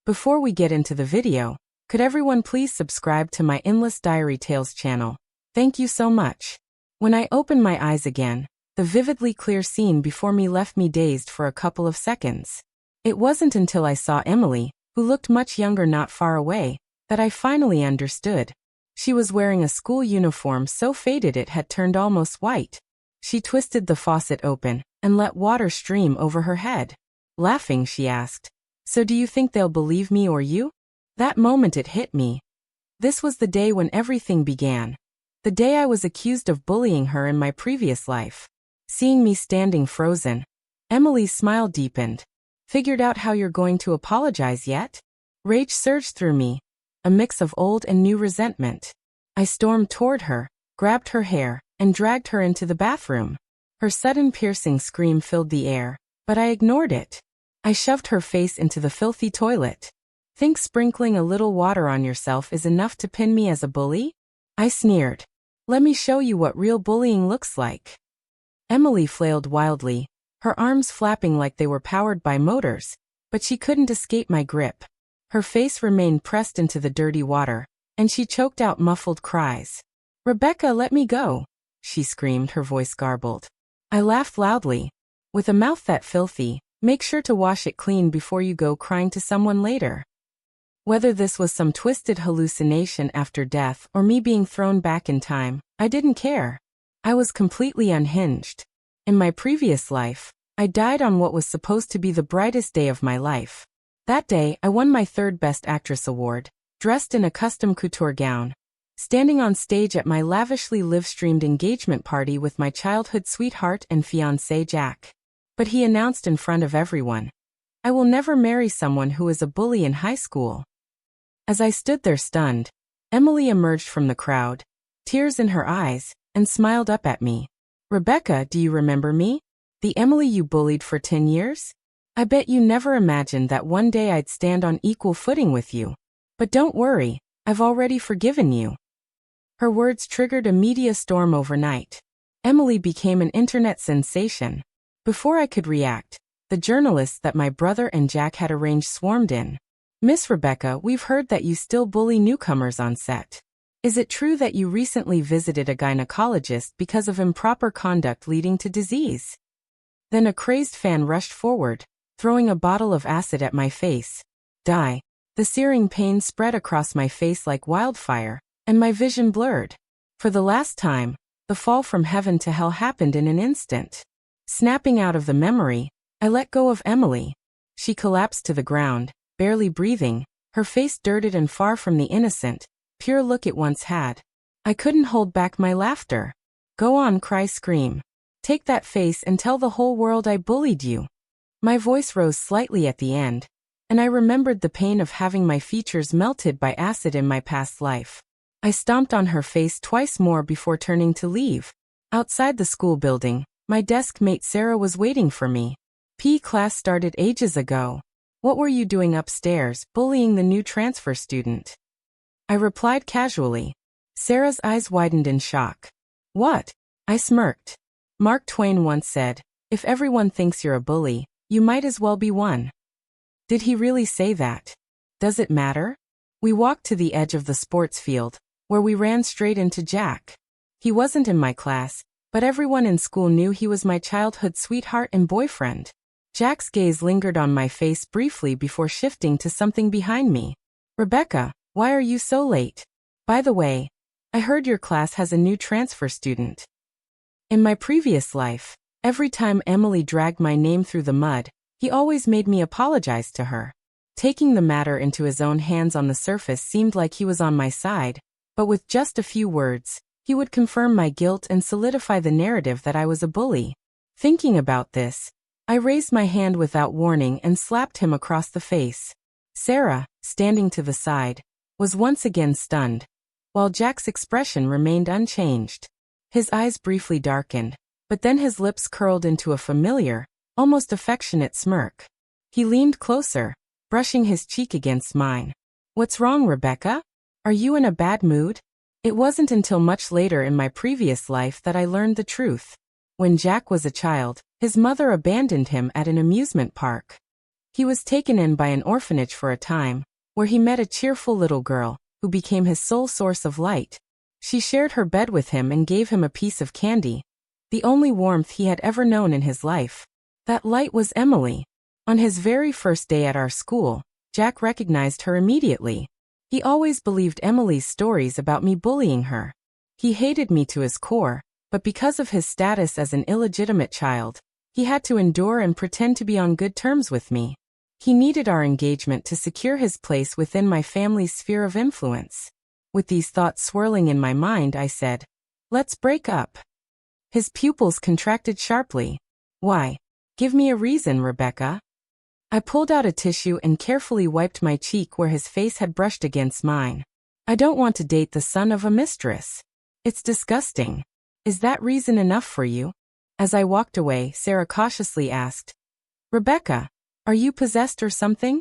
Before we get into the video, could everyone please subscribe to my Endless Diary Tales channel? Thank you so much. When I opened my eyes again, the vividly clear scene before me left me dazed for a couple of seconds. It wasn't until I saw Emily, who looked much younger not far away, that I finally understood. She was wearing a school uniform so faded it had turned almost white. She twisted the faucet open and let water stream over her head. Laughing, she asked, "So do you think they'll believe me or you?" That moment it hit me. This was the day when everything began. The day I was accused of bullying her in my previous life. Seeing me standing frozen, Emily's smile deepened. "Figured out how you're going to apologize yet?" Rage surged through me, a mix of old and new resentment. I stormed toward her, grabbed her hair, and dragged her into the bathroom. Her sudden piercing scream filled the air, but I ignored it. I shoved her face into the filthy toilet. "Think sprinkling a little water on yourself is enough to pin me as a bully?" I sneered. "Let me show you what real bullying looks like." Emily flailed wildly, her arms flapping like they were powered by motors, but she couldn't escape my grip. Her face remained pressed into the dirty water, and she choked out muffled cries. "Rebecca, let me go," she screamed, her voice garbled. I laughed loudly. "With a mouth that filthy, make sure to wash it clean before you go crying to someone later." Whether this was some twisted hallucination after death or me being thrown back in time, I didn't care. I was completely unhinged. In my previous life, I died on what was supposed to be the brightest day of my life. That day, I won my third Best Actress award, dressed in a custom couture gown, standing on stage at my lavishly live-streamed engagement party with my childhood sweetheart and fiancé Jack. But he announced in front of everyone, "I will never marry someone who is a bully in high school." As I stood there stunned, Emily emerged from the crowd, tears in her eyes, and smiled up at me. "Rebecca, do you remember me? The Emily you bullied for 10 years? I bet you never imagined that one day I'd stand on equal footing with you. But don't worry, I've already forgiven you." Her words triggered a media storm overnight. Emily became an internet sensation. Before I could react, the journalists that my brother and Jack had arranged swarmed in. "Miss Rebecca, we've heard that you still bully newcomers on set. Is it true that you recently visited a gynecologist because of improper conduct leading to disease?" Then a crazed fan rushed forward, throwing a bottle of acid at my face. Die. The searing pain spread across my face like wildfire, and my vision blurred. For the last time, the fall from heaven to hell happened in an instant. Snapping out of the memory, I let go of Emily. She collapsed to the ground, barely breathing, her face dirted and far from the innocent, pure look it once had. I couldn't hold back my laughter. "Go on, cry, scream. Take that face and tell the whole world I bullied you." My voice rose slightly at the end, and I remembered the pain of having my features melted by acid in my past life. I stomped on her face twice more before turning to leave. Outside the school building, my desk mate Sarah was waiting for me. "PE class started ages ago. What were you doing upstairs, bullying the new transfer student?" I replied casually. Sarah's eyes widened in shock. "What?" I smirked. Mark Twain once said, "If everyone thinks you're a bully, you might as well be one." Did he really say that? Does it matter? We walked to the edge of the sports field, where we ran straight into Jack. He wasn't in my class, but everyone in school knew he was my childhood sweetheart and boyfriend. Jack's gaze lingered on my face briefly before shifting to something behind me. "Rebecca, why are you so late? By the way, I heard your class has a new transfer student." In my previous life, every time Emily dragged my name through the mud, he always made me apologize to her. Taking the matter into his own hands on the surface seemed like he was on my side, but with just a few words, he would confirm my guilt and solidify the narrative that I was a bully. Thinking about this, I raised my hand without warning and slapped him across the face. Sarah, standing to the side, was once again stunned, while Jack's expression remained unchanged. His eyes briefly darkened, but then his lips curled into a familiar, almost affectionate smirk. He leaned closer, brushing his cheek against mine. "What's wrong, Rebecca? Are you in a bad mood?" It wasn't until much later in my previous life that I learned the truth. When Jack was a child, his mother abandoned him at an amusement park. He was taken in by an orphanage for a time, where he met a cheerful little girl, who became his sole source of light. She shared her bed with him and gave him a piece of candy, the only warmth he had ever known in his life. That light was Emily. On his very first day at our school, Jack recognized her immediately. He always believed Emily's stories about me bullying her. He hated me to his core, but because of his status as an illegitimate child, he had to endure and pretend to be on good terms with me. He needed our engagement to secure his place within my family's sphere of influence. With these thoughts swirling in my mind, I said, "Let's break up." His pupils contracted sharply. "Why? Give me a reason, Rebecca." I pulled out a tissue and carefully wiped my cheek where his face had brushed against mine. "I don't want to date the son of a mistress. It's disgusting. Is that reason enough for you?" As I walked away, Sarah cautiously asked, "Rebecca, are you possessed or something?"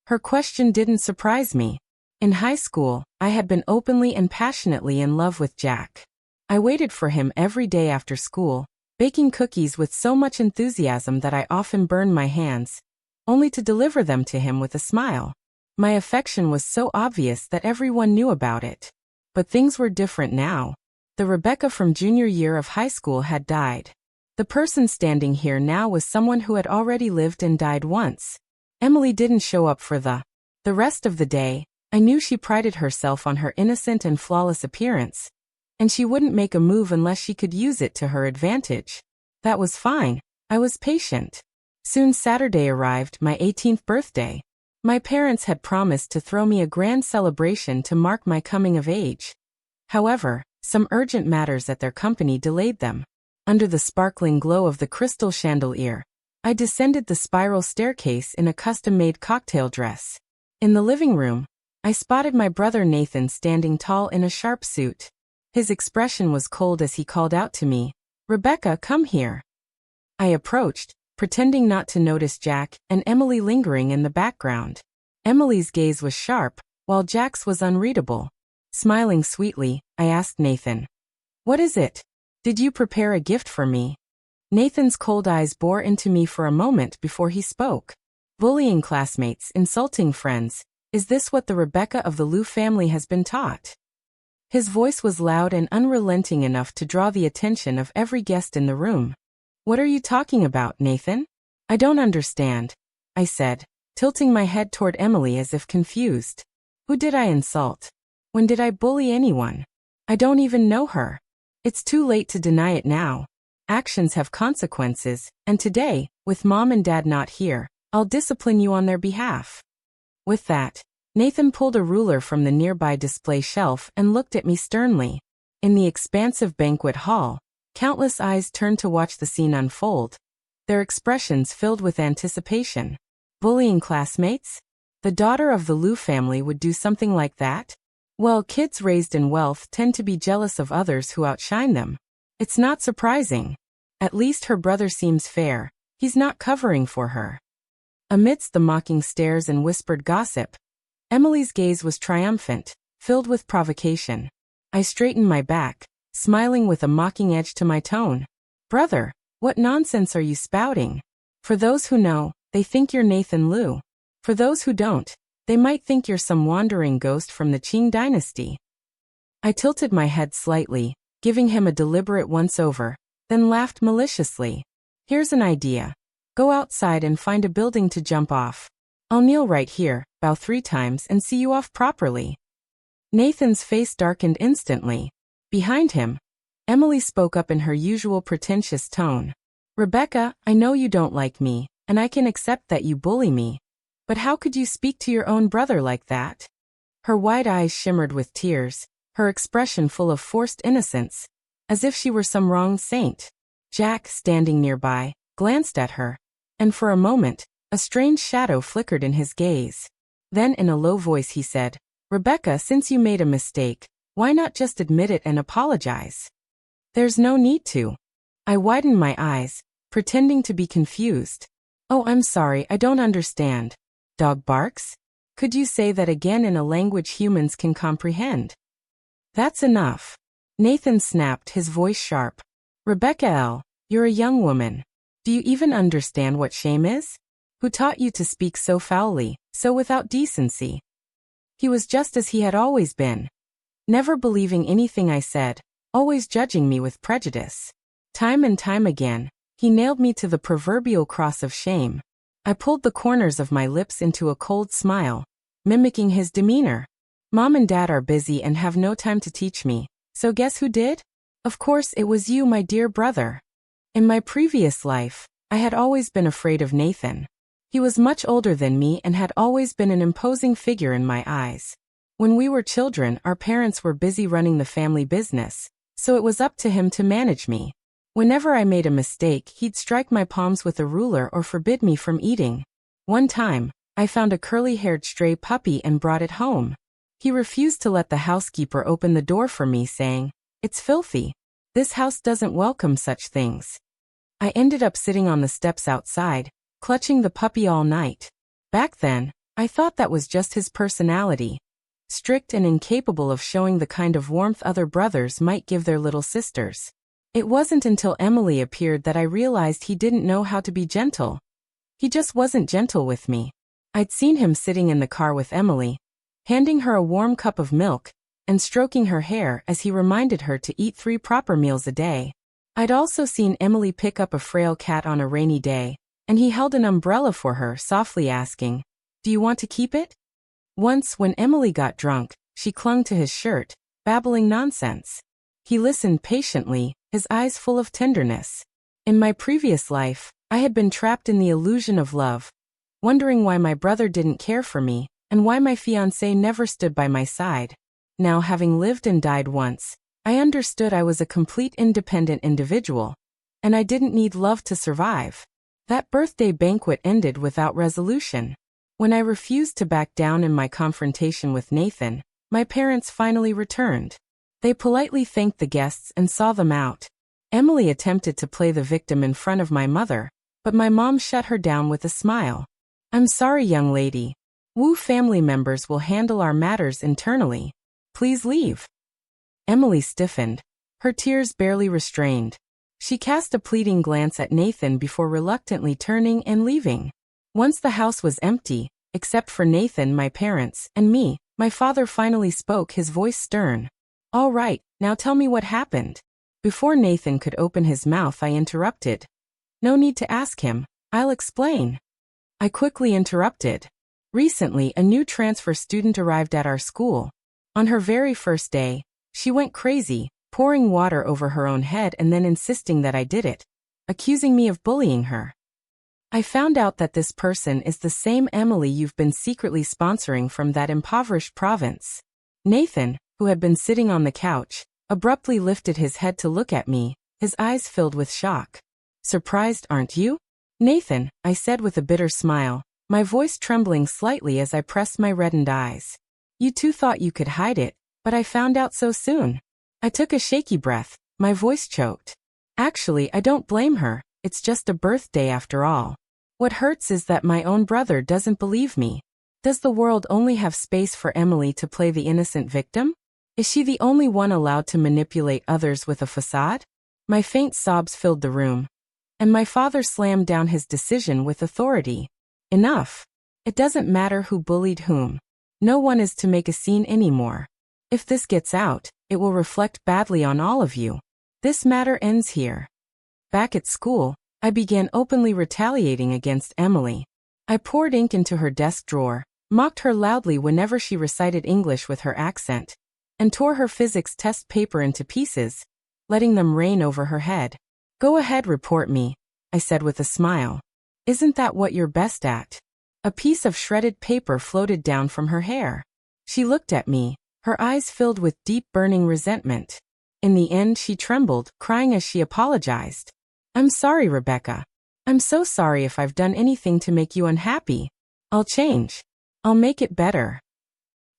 Her question didn't surprise me. In high school, I had been openly and passionately in love with Jack. I waited for him every day after school, baking cookies with so much enthusiasm that I often burned my hands, only to deliver them to him with a smile. My affection was so obvious that everyone knew about it. But things were different now. The Rebecca from junior year of high school had died. The person standing here now was someone who had already lived and died once. Emily didn't show up for the rest of the day. I knew she prided herself on her innocent and flawless appearance, and she wouldn't make a move unless she could use it to her advantage. That was fine. I was patient. Soon Saturday arrived, my 18th birthday. My parents had promised to throw me a grand celebration to mark my coming of age. However, some urgent matters at their company delayed them. Under the sparkling glow of the crystal chandelier, I descended the spiral staircase in a custom-made cocktail dress. In the living room, I spotted my brother Nathan standing tall in a sharp suit. His expression was cold as he called out to me, "Rebecca, come here." I approached, pretending not to notice Jack and Emily lingering in the background. Emily's gaze was sharp, while Jack's was unreadable. Smiling sweetly, I asked Nathan, "What is it? Did you prepare a gift for me?" Nathan's cold eyes bore into me for a moment before he spoke. "Bullying classmates, insulting friends. Is this what the Rebecca of the Liu family has been taught?" His voice was loud and unrelenting enough to draw the attention of every guest in the room. "What are you talking about, Nathan? I don't understand," I said, tilting my head toward Emily as if confused. "Who did I insult? When did I bully anyone? I don't even know her." "It's too late to deny it now. Actions have consequences, and today, with Mom and Dad not here, I'll discipline you on their behalf." With that, Nathan pulled a ruler from the nearby display shelf and looked at me sternly. In the expansive banquet hall, countless eyes turned to watch the scene unfold, their expressions filled with anticipation. Bullying classmates? The daughter of the Liu family would do something like that? Well, kids raised in wealth tend to be jealous of others who outshine them. It's not surprising. At least her brother seems fair. He's not covering for her. Amidst the mocking stares and whispered gossip, Emily's gaze was triumphant, filled with provocation. I straightened my back, smiling with a mocking edge to my tone. "Brother, what nonsense are you spouting? For those who know, they think you're Nathan Liu. For those who don't, they might think you're some wandering ghost from the Qing dynasty." I tilted my head slightly, giving him a deliberate once-over, then laughed maliciously. "Here's an idea. Go outside and find a building to jump off. I'll kneel right here, bow 3 times and see you off properly." Nathan's face darkened instantly. Behind him, Emily spoke up in her usual pretentious tone. "Rebecca, I know you don't like me, and I can accept that you bully me. But how could you speak to your own brother like that?" Her wide eyes shimmered with tears, her expression full of forced innocence, as if she were some wronged saint. Jack, standing nearby, glanced at her, and for a moment, a strange shadow flickered in his gaze. Then in a low voice he said, "Rebecca, since you made a mistake, why not just admit it and apologize?" "There's no need to." I widened my eyes, pretending to be confused. "Oh, I'm sorry, I don't understand. Dog barks? Could you say that again in a language humans can comprehend?" "That's enough." Nathan snapped, his voice sharp. "Rebecca L., you're a young woman. Do you even understand what shame is? Who taught you to speak so foully, so without decency? He was just as he had always been. Never believing anything I said, always judging me with prejudice. Time and time again, he nailed me to the proverbial cross of shame. I pulled the corners of my lips into a cold smile, mimicking his demeanor. Mom and Dad are busy and have no time to teach me, so guess who did? Of course it was you, my dear brother. In my previous life, I had always been afraid of Nathan. He was much older than me and had always been an imposing figure in my eyes. When we were children, our parents were busy running the family business, so it was up to him to manage me. Whenever I made a mistake, he'd strike my palms with a ruler or forbid me from eating. One time, I found a curly-haired stray puppy and brought it home. He refused to let the housekeeper open the door for me, saying, "It's filthy. This house doesn't welcome such things." I ended up sitting on the steps outside, clutching the puppy all night. Back then, I thought that was just his personality. Strict and incapable of showing the kind of warmth other brothers might give their little sisters. It wasn't until Emily appeared that I realized he didn't know how to be gentle. He just wasn't gentle with me. I'd seen him sitting in the car with Emily, handing her a warm cup of milk, and stroking her hair as he reminded her to eat 3 proper meals a day. I'd also seen Emily pick up a frail cat on a rainy day, and he held an umbrella for her, softly asking, "Do you want to keep it?" Once, when Emily got drunk, she clung to his shirt, babbling nonsense. He listened patiently, his eyes full of tenderness. In my previous life, I had been trapped in the illusion of love, wondering why my brother didn't care for me, and why my fiancé never stood by my side. Now, having lived and died once, I understood I was a complete independent individual, and I didn't need love to survive. That birthday banquet ended without resolution. When I refused to back down in my confrontation with Nathan, my parents finally returned. They politely thanked the guests and saw them out. Emily attempted to play the victim in front of my mother, but my mom shut her down with a smile. "I'm sorry, young lady. Wu family members will handle our matters internally. Please leave." Emily stiffened, her tears barely restrained. She cast a pleading glance at Nathan before reluctantly turning and leaving. Once the house was empty, except for Nathan, my parents, and me, my father finally spoke, his voice stern. "All right, now tell me what happened." Before Nathan could open his mouth, I interrupted. "No need to ask him, I'll explain." I quickly interrupted. Recently, a new transfer student arrived at our school. On her very first day, she went crazy, pouring water over her own head and then insisting that I did it, accusing me of bullying her. I found out that this person is the same Emily you've been secretly sponsoring from that impoverished province. Nathan, who had been sitting on the couch, abruptly lifted his head to look at me, his eyes filled with shock. "Surprised, aren't you?" "Nathan," I said with a bitter smile, my voice trembling slightly as I pressed my reddened eyes. "You two thought you could hide it, but I found out so soon." I took a shaky breath, my voice choked. "Actually, I don't blame her, it's just a birthday after all. What hurts is that my own brother doesn't believe me. Does the world only have space for Emily to play the innocent victim? Is she the only one allowed to manipulate others with a facade?" My faint sobs filled the room, and my father slammed down his decision with authority. "Enough. It doesn't matter who bullied whom. No one is to make a scene anymore. If this gets out, it will reflect badly on all of you. This matter ends here." Back at school, I began openly retaliating against Emily. I poured ink into her desk drawer, mocked her loudly whenever she recited English with her accent, and tore her physics test paper into pieces, letting them rain over her head. "Go ahead, report me," I said with a smile. "Isn't that what you're best at?" A piece of shredded paper floated down from her hair. She looked at me, her eyes filled with deep burning resentment. In the end, she trembled, crying as she apologized. "I'm sorry, Rebecca. I'm so sorry if I've done anything to make you unhappy. I'll change. I'll make it better."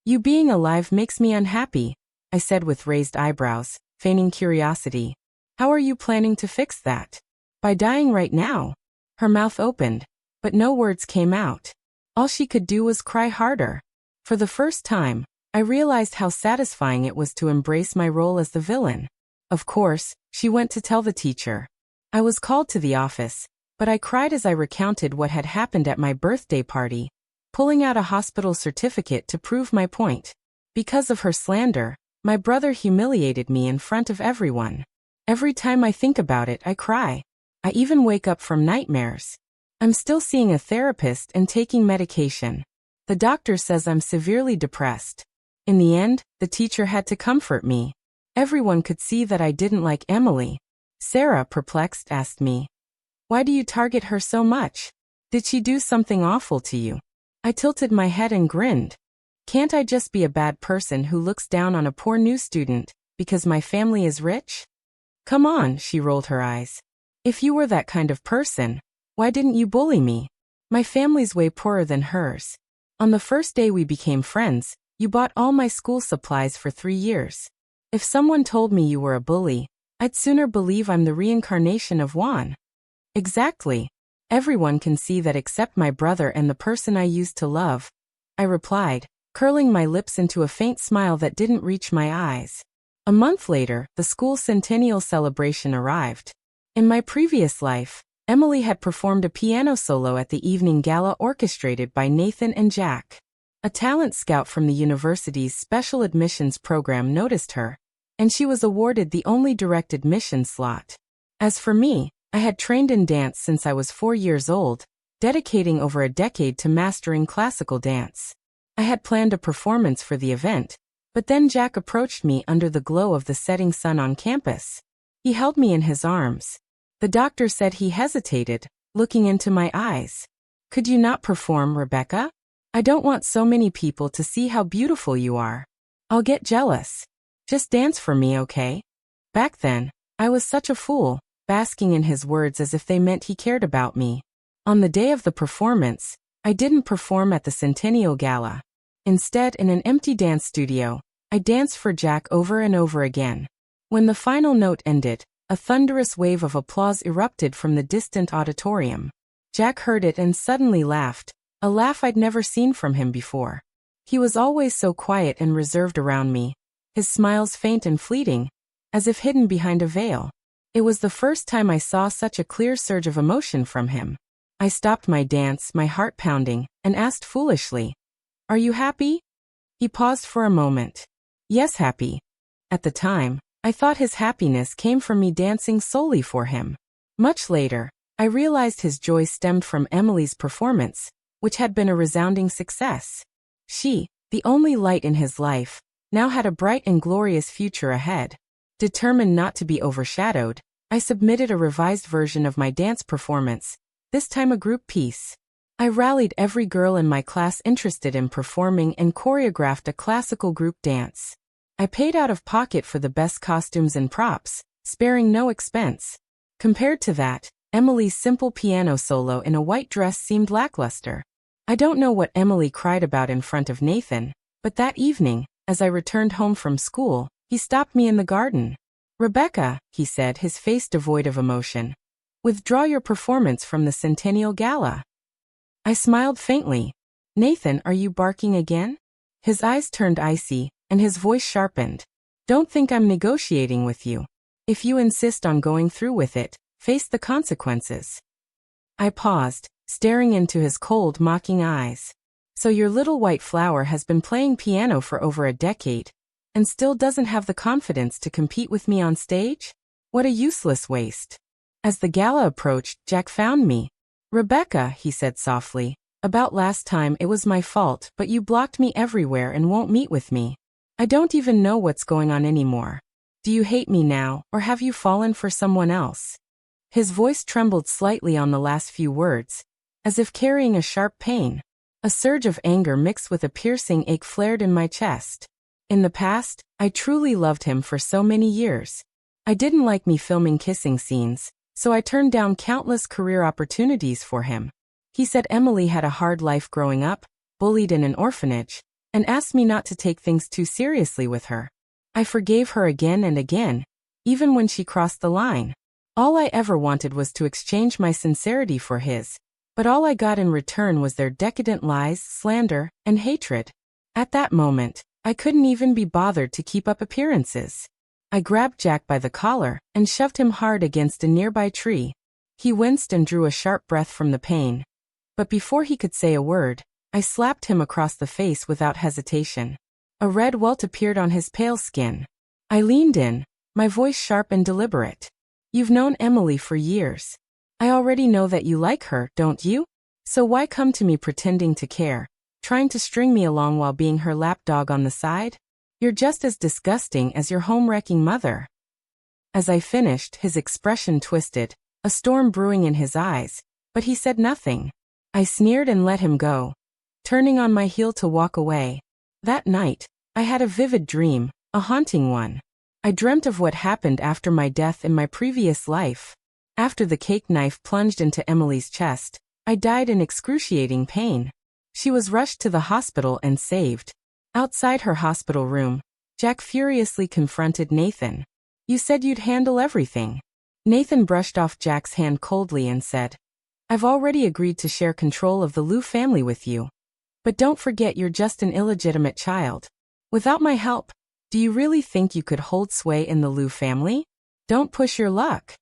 "You being alive makes me unhappy," I said with raised eyebrows, feigning curiosity. "How are you planning to fix that?" "By dying right now." Her mouth opened, but no words came out. All she could do was cry harder. For the first time, I realized how satisfying it was to embrace my role as the villain. Of course, she went to tell the teacher. I was called to the office, But I cried as I recounted what had happened at my birthday party, pulling out a hospital certificate to prove my point. Because of her slander, my brother humiliated me in front of everyone. Every time I think about it, I cry. I even wake up from nightmares. I'm still seeing a therapist and taking medication. The doctor says I'm severely depressed. In the end, the teacher had to comfort me. Everyone could see that I didn't like Emily. Sarah, perplexed, asked me, "Why do you target her so much? Did she do something awful to you?" I tilted my head and grinned. Can't I just be a bad person who looks down on a poor new student because my family is rich? Come on, she rolled her eyes. If you were that kind of person, why didn't you bully me? My family's way poorer than hers. On the first day we became friends, you bought all my school supplies for 3 years. If someone told me you were a bully, I'd sooner believe I'm the reincarnation of Juan. Exactly. Everyone can see that except my brother and the person I used to love, I replied, curling my lips into a faint smile that didn't reach my eyes. A month later, the school centennial celebration arrived. In my previous life, Emily had performed a piano solo at the evening gala orchestrated by Nathan and Jack. A talent scout from the university's special admissions program noticed her, and she was awarded the only direct admission slot. As for me, I had trained in dance since I was 4 years old, dedicating over a decade to mastering classical dance. I had planned a performance for the event, but then Jack approached me under the glow of the setting sun on campus. He held me in his arms. The doctor said he hesitated, looking into my eyes. "Could you not perform, Rebecca? I don't want so many people to see how beautiful you are. I'll get jealous. Just dance for me, okay?" Back then, I was such a fool, basking in his words as if they meant he cared about me. On the day of the performance, I didn't perform at the Centennial Gala. Instead, in an empty dance studio, I danced for Jack over and over again. When the final note ended, a thunderous wave of applause erupted from the distant auditorium. Jack heard it and suddenly laughed, a laugh I'd never seen from him before. He was always so quiet and reserved around me, his smiles faint and fleeting, as if hidden behind a veil. It was the first time I saw such a clear surge of emotion from him. I stopped my dance, my heart pounding, and asked foolishly, "Are you happy?" He paused for a moment. "Yes, happy." At the time, I thought his happiness came from me dancing solely for him. Much later, I realized his joy stemmed from Emily's performance, which had been a resounding success. She, the only light in his life, now had a bright and glorious future ahead. Determined not to be overshadowed, I submitted a revised version of my dance performance, this time a group piece. I rallied every girl in my class interested in performing and choreographed a classical group dance. I paid out of pocket for the best costumes and props, sparing no expense. Compared to that, Emily's simple piano solo in a white dress seemed lackluster. I don't know what Emily cried about in front of Nathan, but that evening, as I returned home from school, he stopped me in the garden. "Rebecca," he said, his face devoid of emotion, "withdraw your performance from the Centennial Gala." I smiled faintly. "Nathan, are you barking again?" His eyes turned icy, and his voice sharpened. "Don't think I'm negotiating with you. If you insist on going through with it, face the consequences." I paused, staring into his cold, mocking eyes. "So your little white flower has been playing piano for over a decade, and still doesn't have the confidence to compete with me on stage? What a useless waste." As the gala approached, Jack found me. "Rebecca," he said softly, "about last time it was my fault, but you blocked me everywhere and won't meet with me. I don't even know what's going on anymore. Do you hate me now, or have you fallen for someone else?" His voice trembled slightly on the last few words, as if carrying a sharp pain. A surge of anger mixed with a piercing ache flared in my chest. In the past, I truly loved him for so many years. I didn't like me filming kissing scenes, so I turned down countless career opportunities for him. He said Emily had a hard life growing up, bullied in an orphanage, and asked me not to take things too seriously with her. I forgave her again and again, even when she crossed the line. All I ever wanted was to exchange my sincerity for his, but all I got in return was their decadent lies, slander, and hatred. At that moment, I couldn't even be bothered to keep up appearances. I grabbed Jack by the collar and shoved him hard against a nearby tree. He winced and drew a sharp breath from the pain. But before he could say a word, I slapped him across the face without hesitation. A red welt appeared on his pale skin. I leaned in, my voice sharp and deliberate. You've known Emily for years. I already know that you like her, don't you? So why come to me pretending to care, trying to string me along while being her lapdog on the side? You're just as disgusting as your home-wrecking mother. As I finished, his expression twisted, a storm brewing in his eyes, but he said nothing. I sneered and let him go, turning on my heel to walk away. That night, I had a vivid dream, a haunting one. I dreamt of what happened after my death in my previous life. After the cake knife plunged into Emily's chest, I died in excruciating pain. She was rushed to the hospital and saved. Outside her hospital room, Jack furiously confronted Nathan. You said you'd handle everything. Nathan brushed off Jack's hand coldly and said, I've already agreed to share control of the Liu family with you. But don't forget you're just an illegitimate child. Without my help, do you really think you could hold sway in the Liu family? Don't push your luck.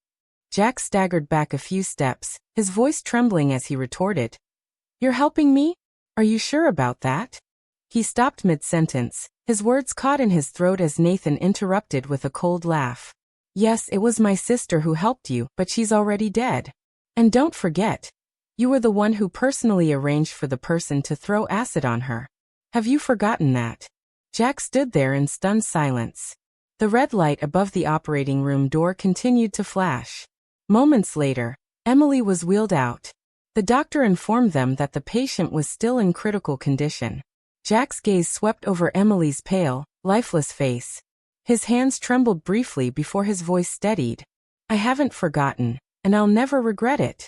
Jack staggered back a few steps, his voice trembling as he retorted. You're helping me? Are you sure about that? He stopped mid-sentence, his words caught in his throat as Nathan interrupted with a cold laugh. Yes, it was my sister who helped you, but she's already dead. And don't forget, you were the one who personally arranged for the person to throw acid on her. Have you forgotten that? Jack stood there in stunned silence. The red light above the operating room door continued to flash. Moments later, Emily was wheeled out. The doctor informed them that the patient was still in critical condition. Jack's gaze swept over Emily's pale, lifeless face. His hands trembled briefly before his voice steadied. I haven't forgotten, and I'll never regret it.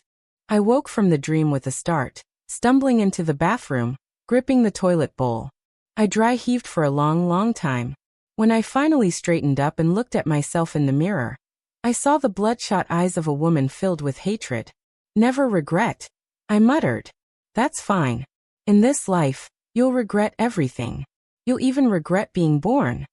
I woke from the dream with a start, stumbling into the bathroom, gripping the toilet bowl. I dry heaved for a long time. When I finally straightened up and looked at myself in the mirror, I saw the bloodshot eyes of a woman filled with hatred. Never regret, I muttered. That's fine. In this life, you'll regret everything. You'll even regret being born.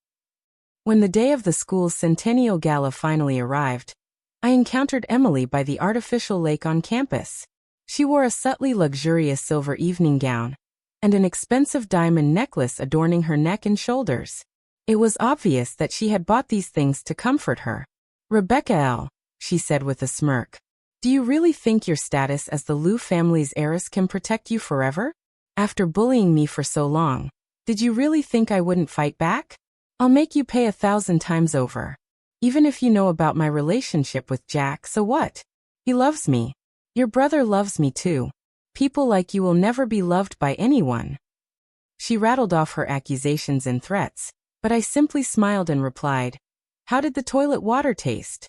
When the day of the school's centennial gala finally arrived, I encountered Emily by the artificial lake on campus. She wore a subtly luxurious silver evening gown, and an expensive diamond necklace adorning her neck and shoulders. It was obvious that she had bought these things to comfort her. Rebecca L., she said with a smirk. Do you really think your status as the Liu family's heiress can protect you forever? After bullying me for so long, did you really think I wouldn't fight back? I'll make you pay 1,000 times over. Even if you know about my relationship with Jack, so what? He loves me. Your brother loves me too. People like you will never be loved by anyone. She rattled off her accusations and threats, but I simply smiled and replied, How did the toilet water taste?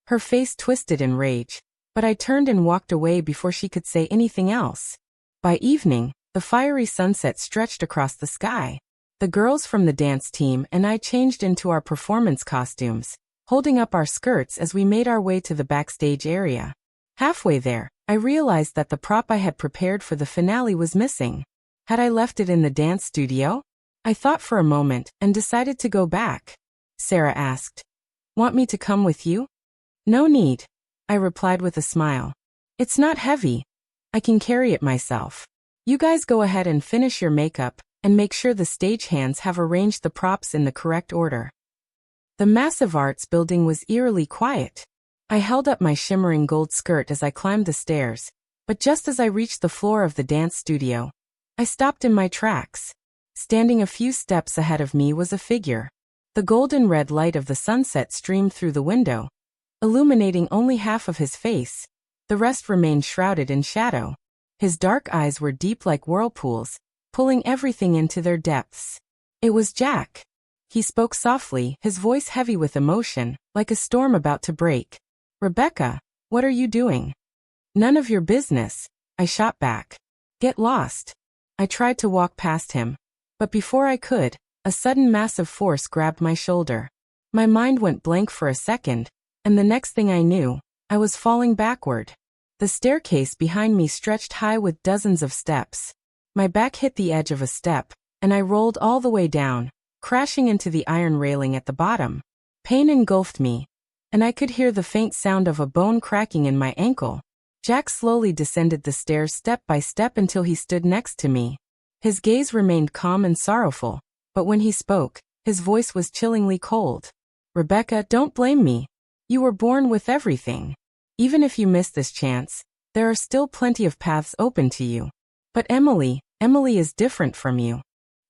Her face twisted in rage, but I turned and walked away before she could say anything else. By evening, the fiery sunset stretched across the sky. The girls from the dance team and I changed into our performance costumes, holding up our skirts as we made our way to the backstage area. Halfway there, I realized that the prop I had prepared for the finale was missing. Had I left it in the dance studio? I thought for a moment and decided to go back. Sarah asked, Want me to come with you? No need, I replied with a smile. It's not heavy. I can carry it myself. You guys go ahead and finish your makeup, and make sure the stagehands have arranged the props in the correct order. The massive arts building was eerily quiet. I held up my shimmering gold skirt as I climbed the stairs, but just as I reached the floor of the dance studio, I stopped in my tracks. Standing a few steps ahead of me was a figure. The golden red light of the sunset streamed through the window, illuminating only half of his face. The rest remained shrouded in shadow. His dark eyes were deep like whirlpools, pulling everything into their depths. It was Jack. He spoke softly, his voice heavy with emotion, like a storm about to break. Rebecca, what are you doing? None of your business, I shot back. Get lost. I tried to walk past him, but before I could, a sudden massive force grabbed my shoulder. My mind went blank for a second, and the next thing I knew, I was falling backward. The staircase behind me stretched high with dozens of steps. My back hit the edge of a step, and I rolled all the way down, crashing into the iron railing at the bottom. Pain engulfed me, and I could hear the faint sound of a bone cracking in my ankle. Jack slowly descended the stairs step by step until he stood next to me. His gaze remained calm and sorrowful, but when he spoke, his voice was chillingly cold. "Rebecca, don't blame me. You were born with everything. Even if you miss this chance, there are still plenty of paths open to you. But Emily is different from you."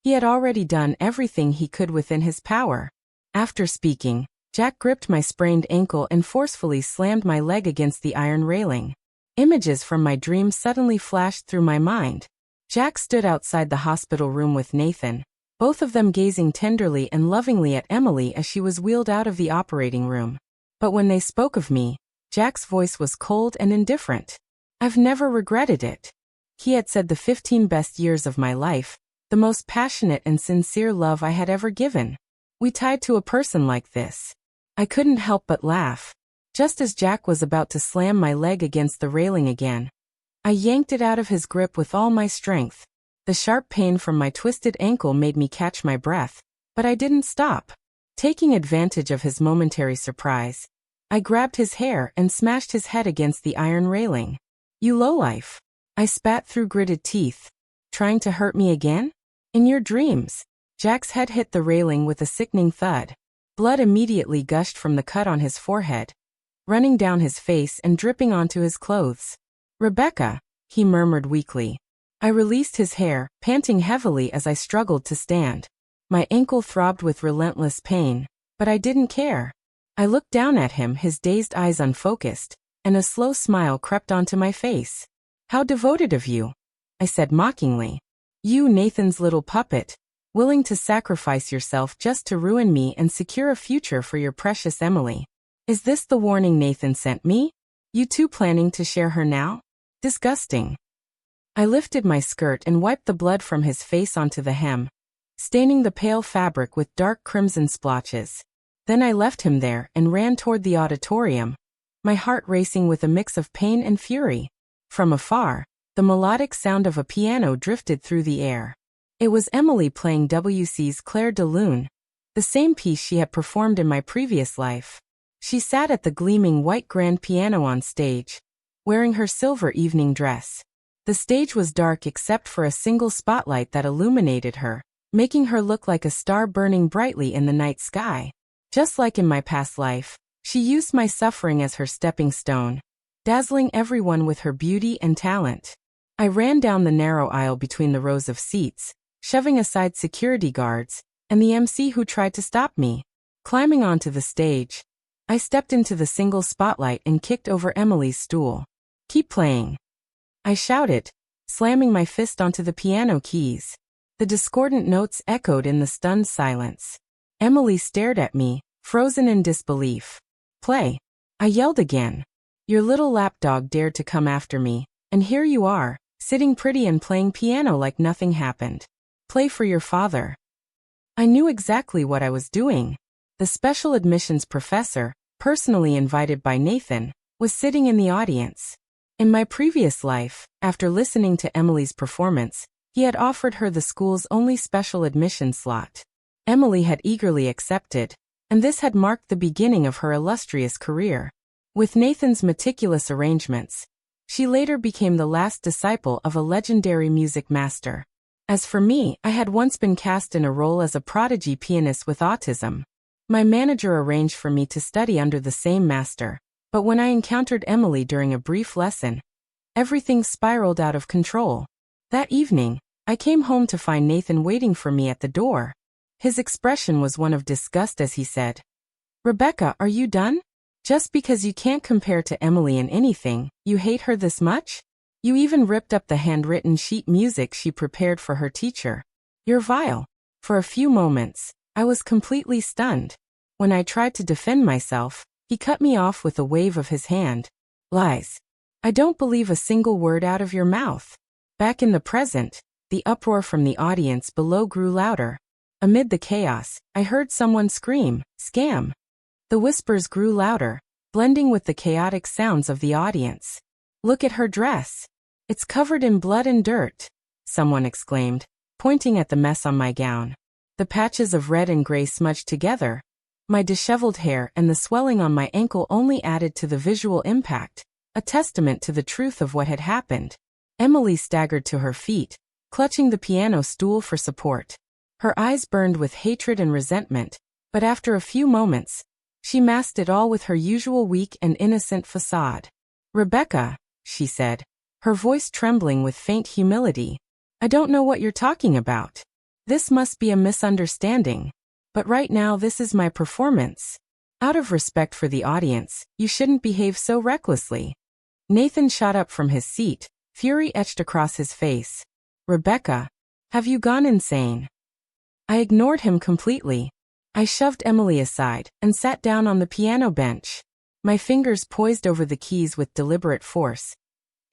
He had already done everything he could within his power. After speaking, Jack gripped my sprained ankle and forcefully slammed my leg against the iron railing. Images from my dream suddenly flashed through my mind. Jack stood outside the hospital room with Nathan, both of them gazing tenderly and lovingly at Emily as she was wheeled out of the operating room. But when they spoke of me, Jack's voice was cold and indifferent. "I've never regretted it." He had said the 15 best years of my life, the most passionate and sincere love I had ever given. We tied to a person like this. I couldn't help but laugh. Just as Jack was about to slam my leg against the railing again, I yanked it out of his grip with all my strength. The sharp pain from my twisted ankle made me catch my breath, but I didn't stop. Taking advantage of his momentary surprise, I grabbed his hair and smashed his head against the iron railing. "You lowlife," I spat through gritted teeth. "Trying to hurt me again? In your dreams." Jack's head hit the railing with a sickening thud. Blood immediately gushed from the cut on his forehead, running down his face and dripping onto his clothes. "Rebecca," he murmured weakly. I released his hair, panting heavily as I struggled to stand. My ankle throbbed with relentless pain, but I didn't care. I looked down at him, his dazed eyes unfocused, and a slow smile crept onto my face. "How devoted of you," I said mockingly. "You, Nathan's little puppet, willing to sacrifice yourself just to ruin me and secure a future for your precious Emily. Is this the warning Nathan sent me? You two planning to share her now? Disgusting." I lifted my skirt and wiped the blood from his face onto the hem, staining the pale fabric with dark crimson splotches. Then I left him there and ran toward the auditorium, my heart racing with a mix of pain and fury. From afar, the melodic sound of a piano drifted through the air. It was Emily playing Debussy's Clair de Lune, the same piece she had performed in my previous life. She sat at the gleaming white grand piano on stage, wearing her silver evening dress. The stage was dark except for a single spotlight that illuminated her, making her look like a star burning brightly in the night sky. Just like in my past life, she used my suffering as her stepping stone, dazzling everyone with her beauty and talent. I ran down the narrow aisle between the rows of seats, shoving aside security guards and the MC who tried to stop me. Climbing onto the stage, I stepped into the single spotlight and kicked over Emily's stool. "Keep playing," I shouted, slamming my fist onto the piano keys. The discordant notes echoed in the stunned silence. Emily stared at me, frozen in disbelief. "Play," I yelled again. "Your little lapdog dared to come after me, and here you are, sitting pretty and playing piano like nothing happened. Play for your father." I knew exactly what I was doing. The special admissions professor, personally invited by Nathan, was sitting in the audience. In my previous life, after listening to Emily's performance, he had offered her the school's only special admission slot. Emily had eagerly accepted, and this had marked the beginning of her illustrious career. With Nathan's meticulous arrangements, she later became the last disciple of a legendary music master. As for me, I had once been cast in a role as a prodigy pianist with autism. My manager arranged for me to study under the same master, but when I encountered Emily during a brief lesson, everything spiraled out of control. That evening, I came home to find Nathan waiting for me at the door. His expression was one of disgust as he said, "Rebecca, are you done? Just because you can't compare to Emily in anything, you hate her this much? You even ripped up the handwritten sheet music she prepared for her teacher. You're vile." For a few moments, I was completely stunned. When I tried to defend myself, he cut me off with a wave of his hand. "Lies. I don't believe a single word out of your mouth." Back in the present, the uproar from the audience below grew louder. Amid the chaos, I heard someone scream, "Scam!" The whispers grew louder, blending with the chaotic sounds of the audience. "Look at her dress. It's covered in blood and dirt," someone exclaimed, pointing at the mess on my gown. The patches of red and gray smudged together, My disheveled hair and the swelling on my ankle only added to the visual impact, a testament to the truth of what had happened. Emily staggered to her feet, clutching the piano stool for support. Her eyes burned with hatred and resentment, but after a few moments, she masked it all with her usual weak and innocent facade. "Rebecca," she said, her voice trembling with faint humility, "I don't know what you're talking about. This must be a misunderstanding. But right now this is my performance. Out of respect for the audience, you shouldn't behave so recklessly." Nathan shot up from his seat, fury etched across his face. "Rebecca, have you gone insane?" I ignored him completely. I shoved Emily aside and sat down on the piano bench. My fingers poised over the keys with deliberate force.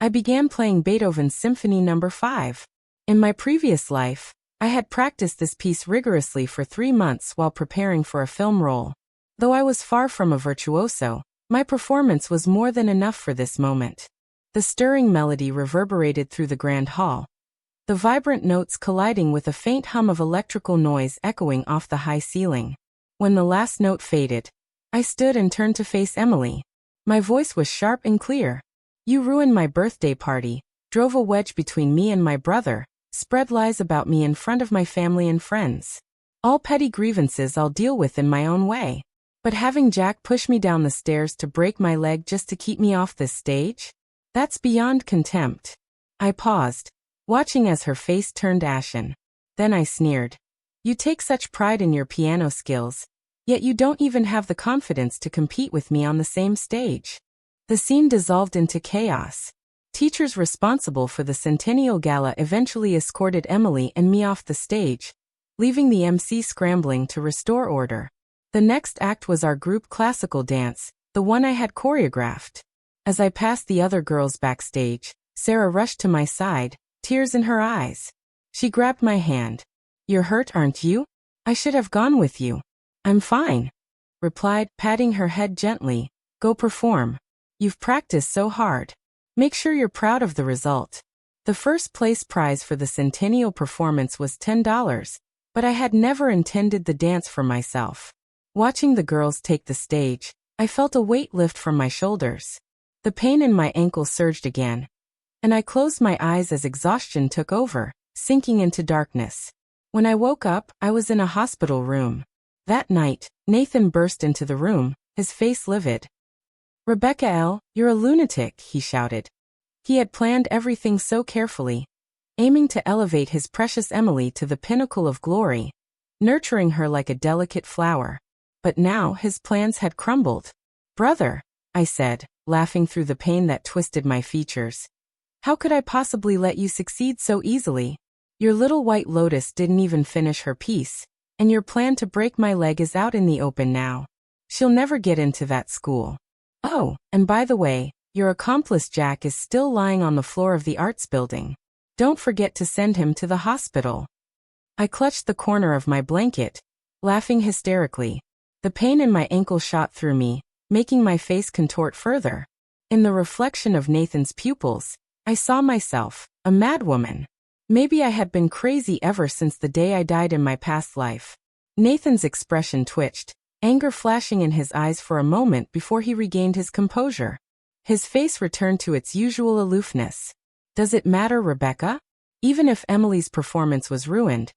I began playing Beethoven's Symphony No. 5. In my previous life, I had practiced this piece rigorously for 3 months while preparing for a film role. Though I was far from a virtuoso, my performance was more than enough for this moment. The stirring melody reverberated through the grand hall, the vibrant notes colliding with a faint hum of electrical noise echoing off the high ceiling. When the last note faded, I stood and turned to face Emily. My voice was sharp and clear. "You ruined my birthday party, drove a wedge between me and my brother, spread lies about me in front of my family and friends. All petty grievances I'll deal with in my own way. But having Jack push me down the stairs to break my leg just to keep me off this stage? That's beyond contempt." I paused, watching as her face turned ashen. Then I sneered. "You take such pride in your piano skills, yet you don't even have the confidence to compete with me on the same stage." The scene dissolved into chaos. Teachers responsible for the Centennial Gala eventually escorted Emily and me off the stage, leaving the MC scrambling to restore order. The next act was our group classical dance, the one I had choreographed. As I passed the other girls backstage, Sarah rushed to my side, tears in her eyes. She grabbed my hand. "You're hurt, aren't you? I should have gone with you." "I'm fine," replied, patting her head gently. "Go perform. You've practiced so hard. Make sure you're proud of the result." The first place prize for the Centennial performance was $10, but I had never intended the dance for myself. Watching the girls take the stage, I felt a weight lift from my shoulders. The pain in my ankle surged again, and I closed my eyes as exhaustion took over, sinking into darkness. When I woke up, I was in a hospital room. That night, Nathan burst into the room, his face livid. "Rebecca L., you're a lunatic," he shouted. He had planned everything so carefully, aiming to elevate his precious Emily to the pinnacle of glory, nurturing her like a delicate flower. But now his plans had crumbled. "Brother," I said, laughing through the pain that twisted my features. "How could I possibly let you succeed so easily? Your little white lotus didn't even finish her piece, and your plan to break my leg is out in the open now. She'll never get into that school. Oh, and by the way, your accomplice Jack is still lying on the floor of the arts building. Don't forget to send him to the hospital." I clutched the corner of my blanket, laughing hysterically. The pain in my ankle shot through me, making my face contort further. In the reflection of Nathan's pupils, I saw myself, a madwoman. Maybe I had been crazy ever since the day I died in my past life. Nathan's expression twitched, anger flashing in his eyes for a moment before he regained his composure. His face returned to its usual aloofness. "Does it matter, Rebecca? Even if Emily's performance was ruined,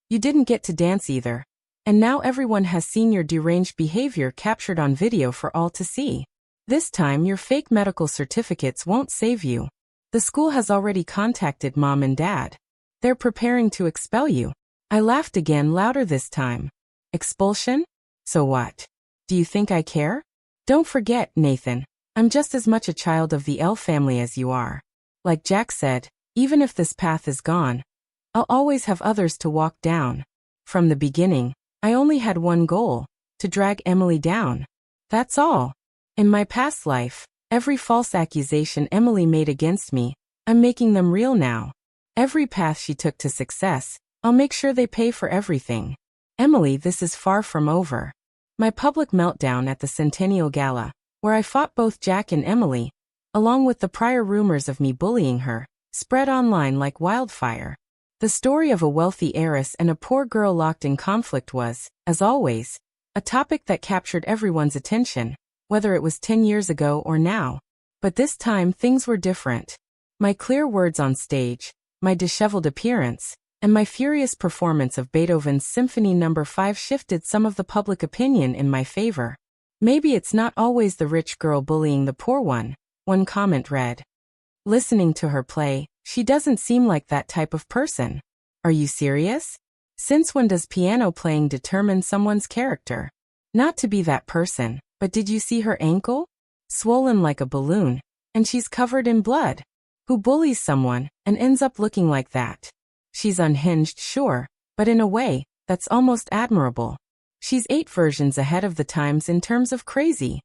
you didn't get to dance either. And now everyone has seen your deranged behavior captured on video for all to see. This time your fake medical certificates won't save you. The school has already contacted Mom and Dad. They're preparing to expel you." I laughed again, louder this time. "Expulsion? So what? Do you think I care? Don't forget, Nathan, I'm just as much a child of the L family as you are. Like Jack said, even if this path is gone, I'll always have others to walk down. From the beginning, I only had one goal, to drag Emily down. That's all. In my past life, every false accusation Emily made against me, I'm making them real now. Every path she took to success, I'll make sure they pay for everything. Emily, this is far from over." My public meltdown at the Centennial Gala, where I fought both Jack and Emily, along with the prior rumors of me bullying her, spread online like wildfire. The story of a wealthy heiress and a poor girl locked in conflict was, as always, A topic that captured everyone's attention, whether it was 10 years ago or now. But this time things were different. My clear words on stage, my disheveled appearance, and my furious performance of Beethoven's Symphony No. 5 shifted some of the public opinion in my favor. Maybe it's not always the rich girl bullying the poor one comment read. Listening to her play, she doesn't seem like that type of person. Are you serious? Since when does piano playing determine someone's character? Not to be that person, but did you see her ankle? Swollen like a balloon, and she's covered in blood. Who bullies someone and ends up looking like that? She's unhinged, sure, but in a way, that's almost admirable. She's 8 versions ahead of the times in terms of crazy.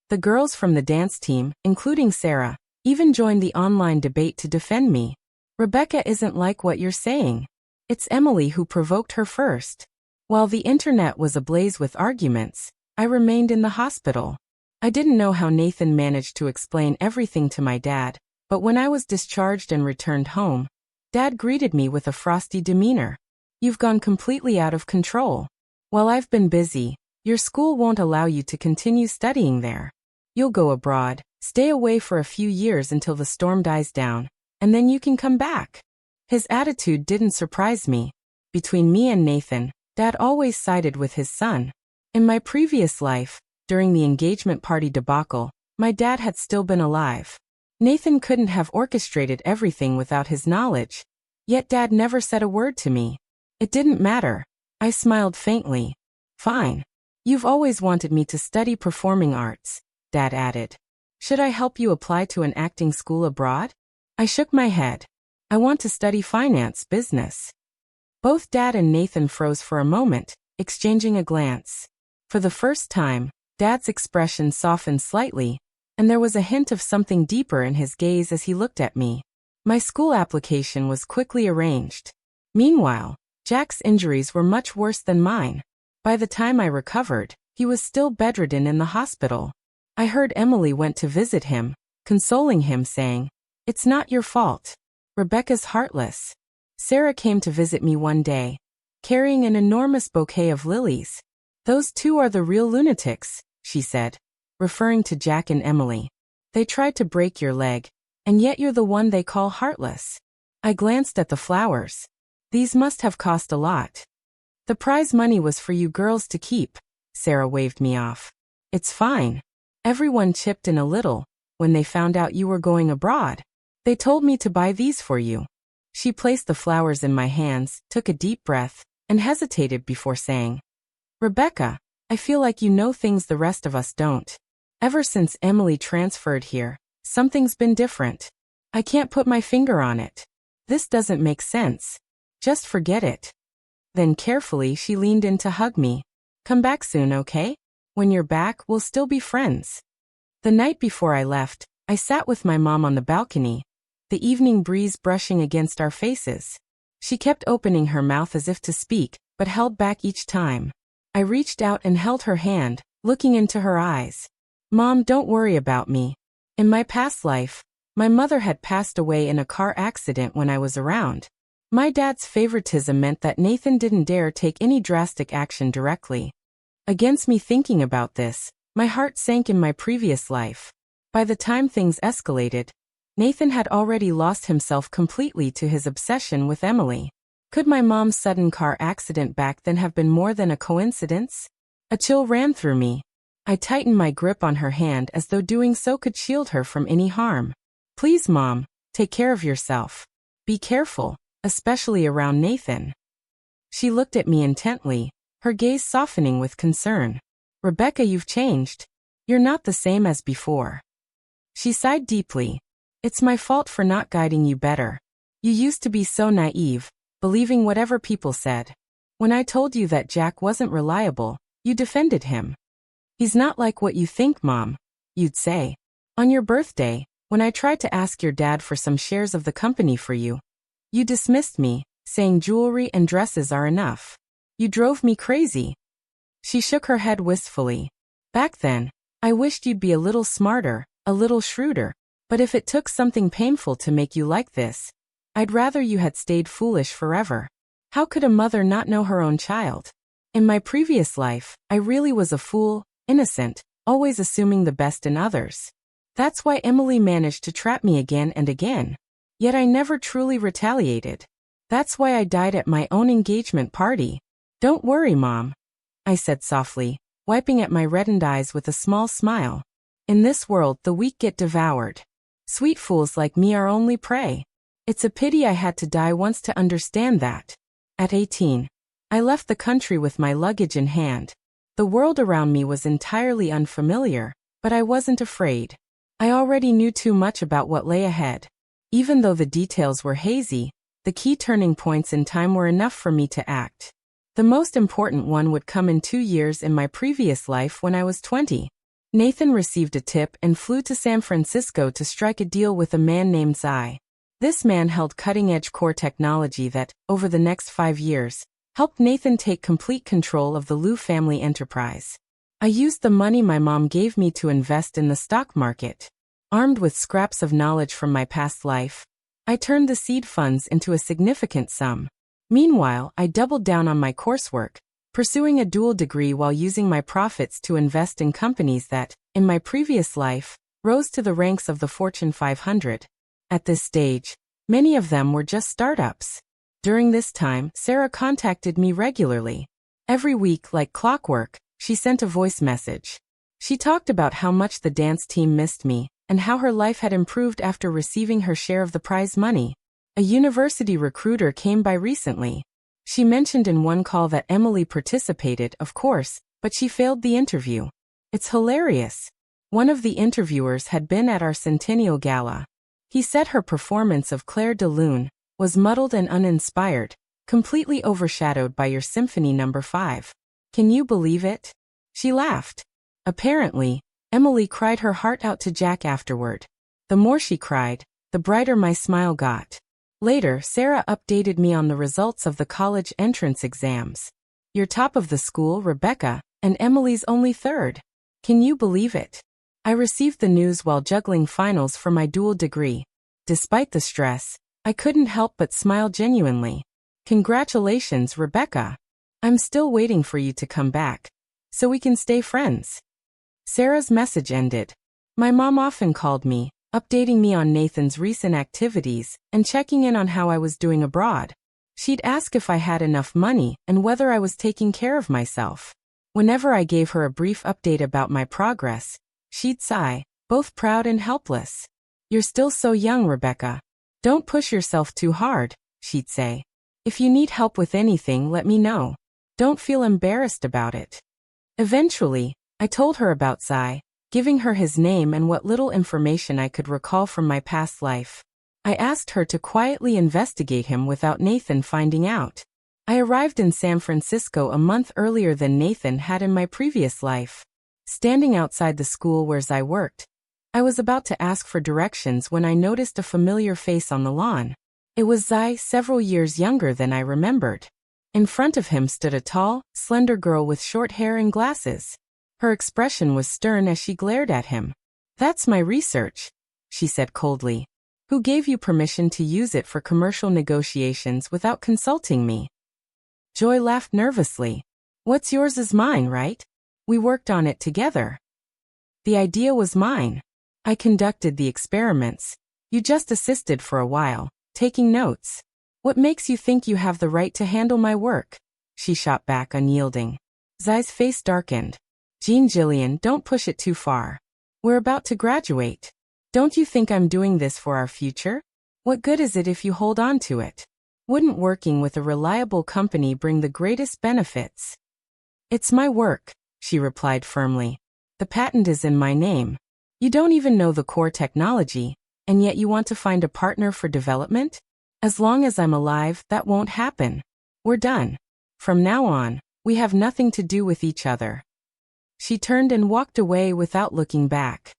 The girls from the dance team, including Sarah, even joined the online debate to defend me. Rebecca isn't like what you're saying. It's Emily who provoked her first. While the internet was ablaze with arguments, I remained in the hospital. I didn't know how Nathan managed to explain everything to my dad, but when I was discharged and returned home, Dad greeted me with a frosty demeanor. You've gone completely out of control. While I've been busy, your school won't allow you to continue studying there. You'll go abroad, stay away for a few years until the storm dies down, and then you can come back. His attitude didn't surprise me. Between me and Nathan, Dad always sided with his son. In my previous life, during the engagement party debacle, my dad had still been alive. Nathan couldn't have orchestrated everything without his knowledge. Yet Dad never said a word to me. It didn't matter. I smiled faintly. Fine. You've always wanted me to study performing arts, Dad added. Should I help you apply to an acting school abroad? I shook my head. I want to study finance, business. Both Dad and Nathan froze for a moment, exchanging a glance. For the first time, Dad's expression softened slightly, and there was a hint of something deeper in his gaze as he looked at me. My school application was quickly arranged. Meanwhile, Jack's injuries were much worse than mine. By the time I recovered, he was still bedridden in the hospital. I heard Emily went to visit him, consoling him, saying, "It's not your fault. Rebecca's heartless." Sarah came to visit me one day, carrying an enormous bouquet of lilies. "Those two are the real lunatics," she said, referring to Jack and Emily. "They tried to break your leg, and yet you're the one they call heartless." I glanced at the flowers. These must have cost a lot. "The prize money was for you girls to keep," Sarah waved me off. "It's fine. Everyone chipped in a little when they found out you were going abroad. They told me to buy these for you." She placed the flowers in my hands, took a deep breath, and hesitated before saying, "Rebecca, I feel like you know things the rest of us don't. Ever since Emily transferred here, something's been different. I can't put my finger on it. This doesn't make sense. Just forget it." Then carefully she leaned in to hug me. "Come back soon, okay? When you're back, we'll still be friends." The night before I left, I sat with my mom on the balcony, the evening breeze brushing against our faces. She kept opening her mouth as if to speak, but held back each time. I reached out and held her hand, looking into her eyes. "Mom, don't worry about me. In my past life, my mother had passed away in a car accident when I was around. My dad's favoritism meant that Nathan didn't dare take any drastic action directly against me. Thinking about this, my heart sank. In my previous life, by the time things escalated, Nathan had already lost himself completely to his obsession with Emily. Could my mom's sudden car accident back then have been more than a coincidence? A chill ran through me. I tightened my grip on her hand as though doing so could shield her from any harm. "Please, Mom, take care of yourself. Be careful, especially around Nathan." She looked at me intently, her gaze softening with concern. "Rebecca, you've changed. You're not the same as before." She sighed deeply. "It's my fault for not guiding you better. You used to be so naive, believing whatever people said. When I told you that Jack wasn't reliable, you defended him. 'He's not like what you think, Mom,' you'd say. On your birthday, when I tried to ask your dad for some shares of the company for you, you dismissed me, saying jewelry and dresses are enough. You drove me crazy." She shook her head wistfully. "Back then, I wished you'd be a little smarter, a little shrewder, but if it took something painful to make you like this, I'd rather you had stayed foolish forever. How could a mother not know her own child? In my previous life, I really was a fool, innocent, always assuming the best in others. That's why Emily managed to trap me again and again. Yet I never truly retaliated. That's why I died at my own engagement party. Don't worry, Mom, I said softly, wiping at my reddened eyes with a small smile. In this world, the weak get devoured. Sweet fools like me are only prey. It's a pity I had to die once to understand that. At 18, I left the country with my luggage in hand. The world around me was entirely unfamiliar, but I wasn't afraid. I already knew too much about what lay ahead. Even though the details were hazy, the key turning points in time were enough for me to act. The most important one would come in 2 years in my previous life when I was 20. Nathan received a tip and flew to San Francisco to strike a deal with a man named Zai. This man held cutting-edge core technology that, over the next 5 years, helped Nathan take complete control of the Liu family enterprise. I used the money my mom gave me to invest in the stock market. Armed with scraps of knowledge from my past life, I turned the seed funds into a significant sum. Meanwhile, I doubled down on my coursework, pursuing a dual degree while using my profits to invest in companies that, in my previous life, rose to the ranks of the Fortune 500. At this stage, many of them were just startups. During this time, Sarah contacted me regularly. Every week, like clockwork, she sent a voice message. She talked about how much the dance team missed me, and how her life had improved after receiving her share of the prize money. A university recruiter came by recently. She mentioned in one call that Emily participated, of course, but she failed the interview. It's hilarious. One of the interviewers had been at our centennial gala. He said her performance of Claire de Lune was muddled and uninspired, completely overshadowed by your Symphony No. 5. Can you believe it? She laughed. Apparently, Emily cried her heart out to Jack afterward. The more she cried, the brighter my smile got. Later, Sarah updated me on the results of the college entrance exams. You're top of the school, Rebecca, and Emily's only third. Can you believe it? I received the news while juggling finals for my dual degree. Despite the stress, I couldn't help but smile genuinely. Congratulations, Rebecca. I'm still waiting for you to come back, so we can stay friends. Sarah's message ended. My mom often called me, updating me on Nathan's recent activities and checking in on how I was doing abroad. She'd ask if I had enough money and whether I was taking care of myself. Whenever I gave her a brief update about my progress, she'd sigh, both proud and helpless. You're still so young, Rebecca. Don't push yourself too hard, she'd say. If you need help with anything, let me know. Don't feel embarrassed about it. Eventually, I told her about Zai, giving her his name and what little information I could recall from my past life. I asked her to quietly investigate him without Nathan finding out. I arrived in San Francisco a month earlier than Nathan had in my previous life. Standing outside the school where Zai worked, I was about to ask for directions when I noticed a familiar face on the lawn. It was Zai, several years younger than I remembered. In front of him stood a tall, slender girl with short hair and glasses. Her expression was stern as she glared at him. That's my research, she said coldly. Who gave you permission to use it for commercial negotiations without consulting me? Joy laughed nervously. What's yours is mine, right? We worked on it together. The idea was mine. I conducted the experiments. You just assisted for a while, taking notes. What makes you think you have the right to handle my work? She shot back, unyielding. Zai's face darkened. Jean Jillian, don't push it too far. We're about to graduate. Don't you think I'm doing this for our future? What good is it if you hold on to it? Wouldn't working with a reliable company bring the greatest benefits? It's my work, she replied firmly. The patent is in my name. You don't even know the core technology, and yet you want to find a partner for development? As long as I'm alive, that won't happen. We're done. From now on, we have nothing to do with each other. She turned and walked away without looking back.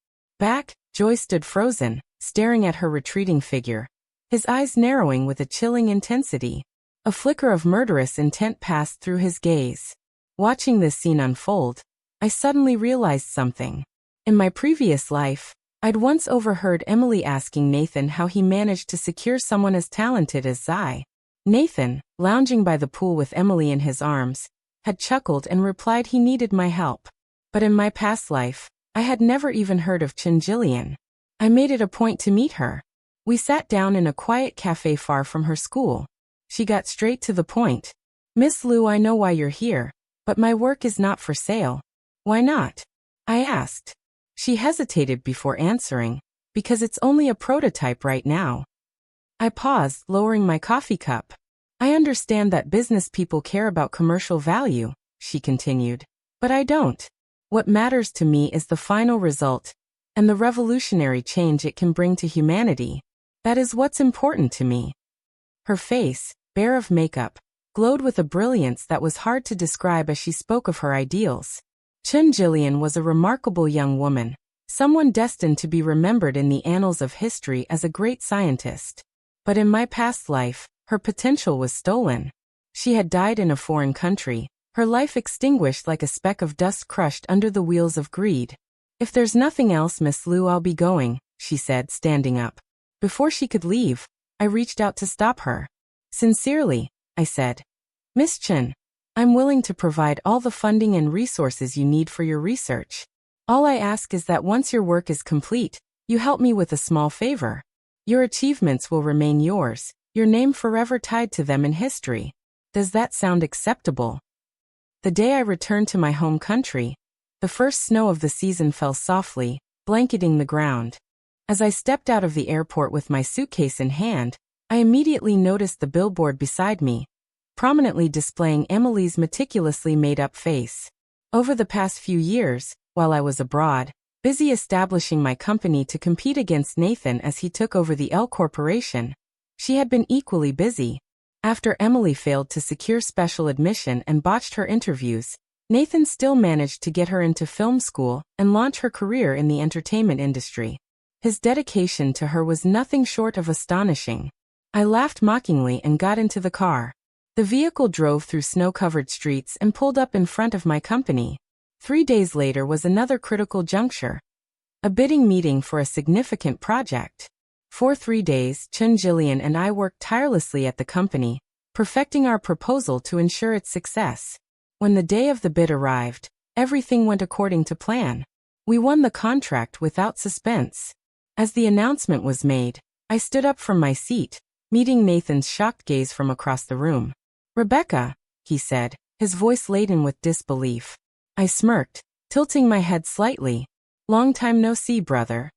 Joy stood frozen, staring at her retreating figure, his eyes narrowing with a chilling intensity. A flicker of murderous intent passed through his gaze. Watching this scene unfold, I suddenly realized something. In my previous life, I'd once overheard Emily asking Nathan how he managed to secure someone as talented as Zai. Nathan, lounging by the pool with Emily in his arms, had chuckled and replied he needed my help. But in my past life, I had never even heard of Chen Jillian. I made it a point to meet her. We sat down in a quiet cafe far from her school. She got straight to the point. "Miss Liu, I know why you're here, but my work is not for sale." "Why not?" I asked. She hesitated before answering. "Because it's only a prototype right now." I paused, lowering my coffee cup. "I understand that business people care about commercial value," she continued. "But I don't. What matters to me is the final result and the revolutionary change it can bring to humanity. That is what's important to me." Her face, bare of makeup, glowed with a brilliance that was hard to describe as she spoke of her ideals. Chen Jillian was a remarkable young woman, someone destined to be remembered in the annals of history as a great scientist. But in my past life, her potential was stolen. She had died in a foreign country, her life extinguished like a speck of dust crushed under the wheels of greed. "If there's nothing else, Miss Liu, I'll be going," she said, standing up. Before she could leave, I reached out to stop her. "Sincerely," I said. "Miss Chen, I'm willing to provide all the funding and resources you need for your research. All I ask is that once your work is complete, you help me with a small favor. Your achievements will remain yours, your name forever tied to them in history. Does that sound acceptable?" The day I returned to my home country, the first snow of the season fell softly, blanketing the ground. As I stepped out of the airport with my suitcase in hand, I immediately noticed the billboard beside me, prominently displaying Emily's meticulously made-up face. Over the past few years, while I was abroad, busy establishing my company to compete against Nathan as he took over the L Corporation, she had been equally busy. After Emily failed to secure special admission and botched her interviews, Nathan still managed to get her into film school and launch her career in the entertainment industry. His dedication to her was nothing short of astonishing. I laughed mockingly and got into the car. The vehicle drove through snow-covered streets and pulled up in front of my company. 3 days later was another critical juncture, a bidding meeting for a significant project. For 3 days, Chen Jillian and I worked tirelessly at the company, perfecting our proposal to ensure its success. When the day of the bid arrived, everything went according to plan. We won the contract without suspense. As the announcement was made, I stood up from my seat, meeting Nathan's shocked gaze from across the room. "Rebecca," he said, his voice laden with disbelief. I smirked, tilting my head slightly. "Long time no see, brother."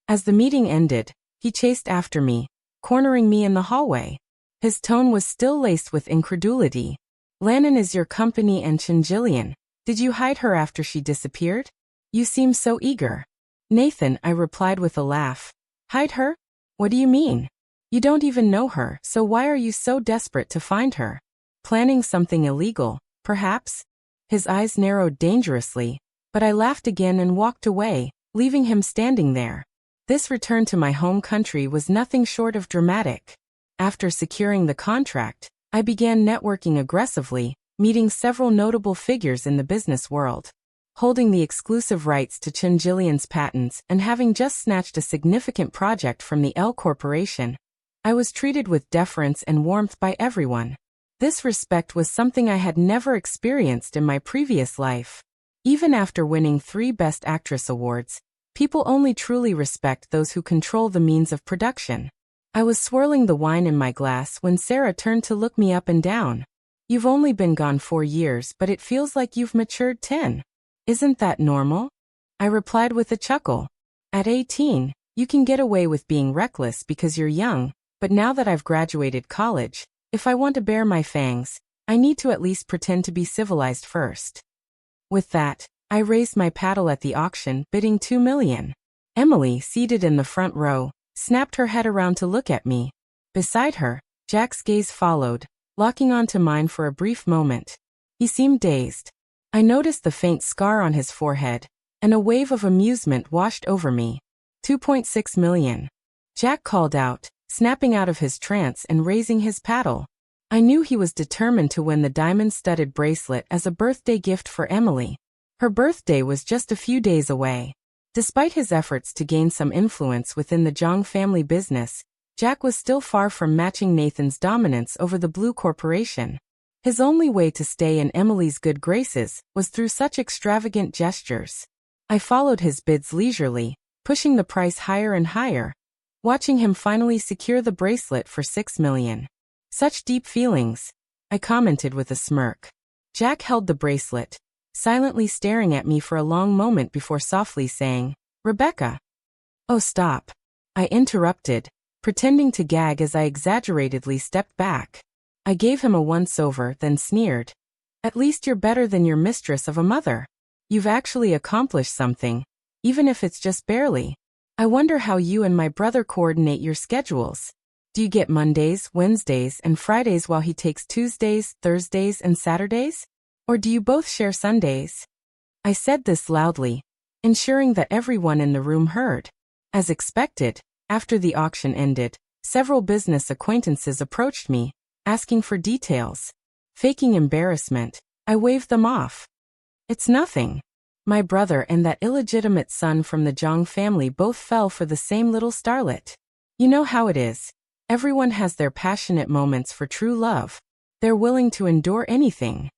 As the meeting ended, he chased after me, cornering me in the hallway. His tone was still laced with incredulity. "Lannan is your company and Chen Jillian. Did you hide her after she disappeared? You seem so eager." "Nathan," I replied with a laugh. "Hide her? What do you mean? You don't even know her, so why are you so desperate to find her? Planning something illegal, perhaps?" His eyes narrowed dangerously, but I laughed again and walked away, leaving him standing there. This return to my home country was nothing short of dramatic. After securing the contract, I began networking aggressively, meeting several notable figures in the business world. Holding the exclusive rights to Chen Jillian's patents and having just snatched a significant project from the L Corporation, I was treated with deference and warmth by everyone. This respect was something I had never experienced in my previous life. Even after winning 3 Best Actress awards, people only truly respect those who control the means of production. I was swirling the wine in my glass when Sarah turned to look me up and down. "You've only been gone 4 years, but it feels like you've matured 10. Isn't that normal?" I replied with a chuckle. "At 18, you can get away with being reckless because you're young, but now that I've graduated college, if I want to bare my fangs, I need to at least pretend to be civilized first." With that, I raised my paddle at the auction, bidding 2 million. Emily, seated in the front row, snapped her head around to look at me. Beside her, Jack's gaze followed, locking onto mine for a brief moment. He seemed dazed. I noticed the faint scar on his forehead, and a wave of amusement washed over me. 2.6 million. Jack called out, snapping out of his trance and raising his paddle. I knew he was determined to win the diamond-studded bracelet as a birthday gift for Emily. Her birthday was just a few days away. Despite his efforts to gain some influence within the Zhang family business, Jack was still far from matching Nathan's dominance over the Blue Corporation. His only way to stay in Emily's good graces was through such extravagant gestures. I followed his bids leisurely, pushing the price higher and higher, watching him finally secure the bracelet for $6 million. Such deep feelings, I commented with a smirk. Jack held the bracelet, silently staring at me for a long moment before softly saying, "Rebecca." "Oh, stop," I interrupted, pretending to gag as I exaggeratedly stepped back. I gave him a once-over, then sneered. "At least you're better than your mistress of a mother. You've actually accomplished something, even if it's just barely. I wonder how you and my brother coordinate your schedules. Do you get Mondays, Wednesdays, and Fridays while he takes Tuesdays, Thursdays, and Saturdays? Or do you both share Sundays?" I said this loudly, ensuring that everyone in the room heard. As expected, after the auction ended, several business acquaintances approached me, asking for details. Faking embarrassment, I waved them off. "It's nothing. My brother and that illegitimate son from the Zhang family both fell for the same little starlet. You know how it is. Everyone has their passionate moments for true love. They're willing to endure anything."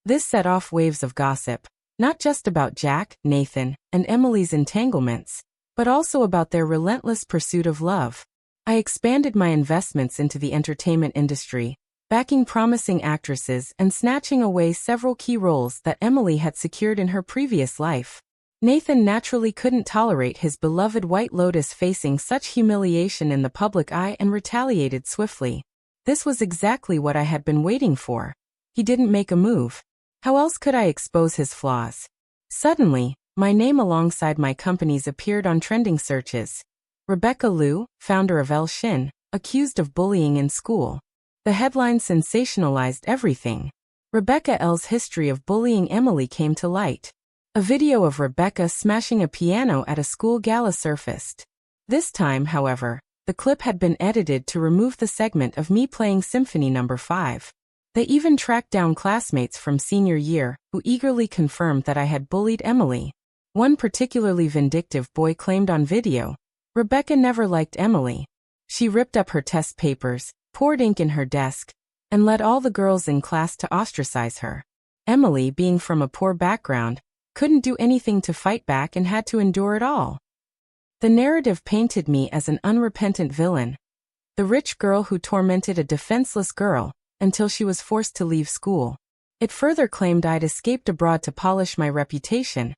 This set off waves of gossip, not just about Jack, Nathan, and Emily's entanglements, but also about their relentless pursuit of love. I expanded my investments into the entertainment industry, backing promising actresses and snatching away several key roles that Emily had secured in her previous life. Nathan naturally couldn't tolerate his beloved White Lotus facing such humiliation in the public eye and retaliated swiftly. This was exactly what I had been waiting for. He didn't make a move. How else could I expose his flaws? Suddenly, my name alongside my company's appeared on trending searches. Rebecca Liu, founder of El Shin, accused of bullying in school. The headline sensationalized everything. Rebecca L's history of bullying Emily came to light. A video of Rebecca smashing a piano at a school gala surfaced. This time, however, the clip had been edited to remove the segment of me playing Symphony No. 5. They even tracked down classmates from senior year who eagerly confirmed that I had bullied Emily. One particularly vindictive boy claimed on video, "Rebecca never liked Emily. She ripped up her test papers, poured ink in her desk, and led all the girls in class to ostracize her. Emily, being from a poor background, couldn't do anything to fight back and had to endure it all." The narrative painted me as an unrepentant villain, the rich girl who tormented a defenseless girl until she was forced to leave school. It further claimed I'd escaped abroad to polish my reputation,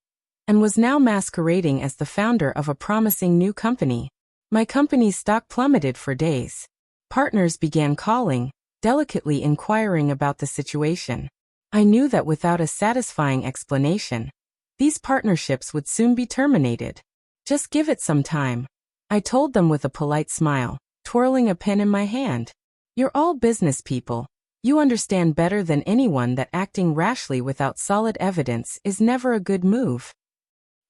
and was now masquerading as the founder of a promising new company. My company's stock plummeted for days. Partners began calling, delicately inquiring about the situation. I knew that without a satisfying explanation, these partnerships would soon be terminated. "Just give it some time," I told them with a polite smile, twirling a pen in my hand. "You're all business people. You understand better than anyone that acting rashly without solid evidence is never a good move."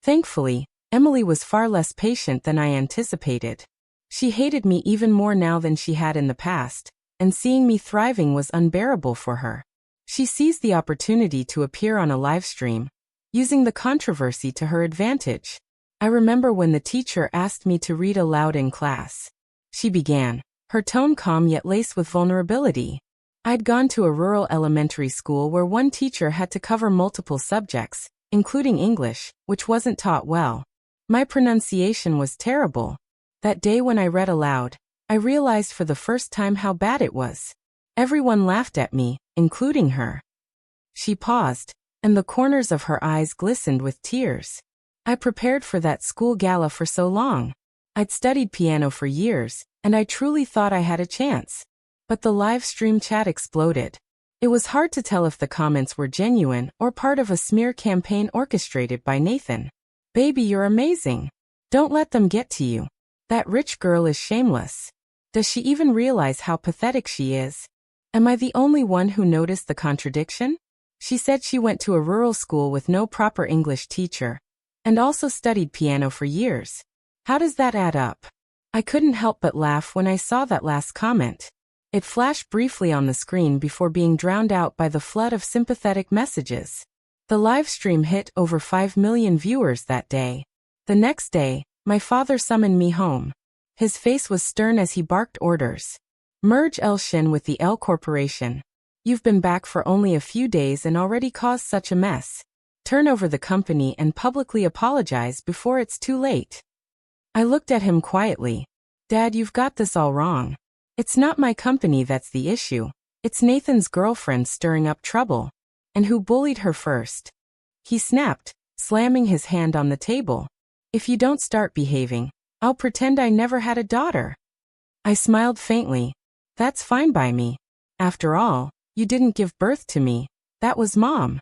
Thankfully, Emily was far less patient than I anticipated. She hated me even more now than she had in the past, and seeing me thriving was unbearable for her. She seized the opportunity to appear on a live stream, using the controversy to her advantage. I remember when the teacher asked me to read aloud in class. She began, her tone calm yet laced with vulnerability. I'd gone to a rural elementary school where one teacher had to cover multiple subjects, including English, which wasn't taught well. My pronunciation was terrible. That day when I read aloud, I realized for the first time how bad it was. Everyone laughed at me, including her. She paused, and the corners of her eyes glistened with tears. I prepared for that school gala for so long. I'd studied piano for years, and I truly thought I had a chance. But the live stream chat exploded. It was hard to tell if the comments were genuine or part of a smear campaign orchestrated by Nathan. "Baby, you're amazing. Don't let them get to you. That rich girl is shameless. Does she even realize how pathetic she is? Am I the only one who noticed the contradiction? She said she went to a rural school with no proper English teacher, and also studied piano for years. How does that add up?" I couldn't help but laugh when I saw that last comment. It flashed briefly on the screen before being drowned out by the flood of sympathetic messages. The live stream hit over 5 million viewers that day. The next day, my father summoned me home. His face was stern as he barked orders. "Merge El Shin with the L Corporation. You've been back for only a few days and already caused such a mess. Turn over the company and publicly apologize before it's too late." I looked at him quietly. "Dad, you've got this all wrong. It's not my company that's the issue. It's Nathan's girlfriend stirring up trouble. And who bullied her first?" He snapped, slamming his hand on the table. "If you don't start behaving, I'll pretend I never had a daughter." I smiled faintly. "That's fine by me. After all, you didn't give birth to me. That was Mom."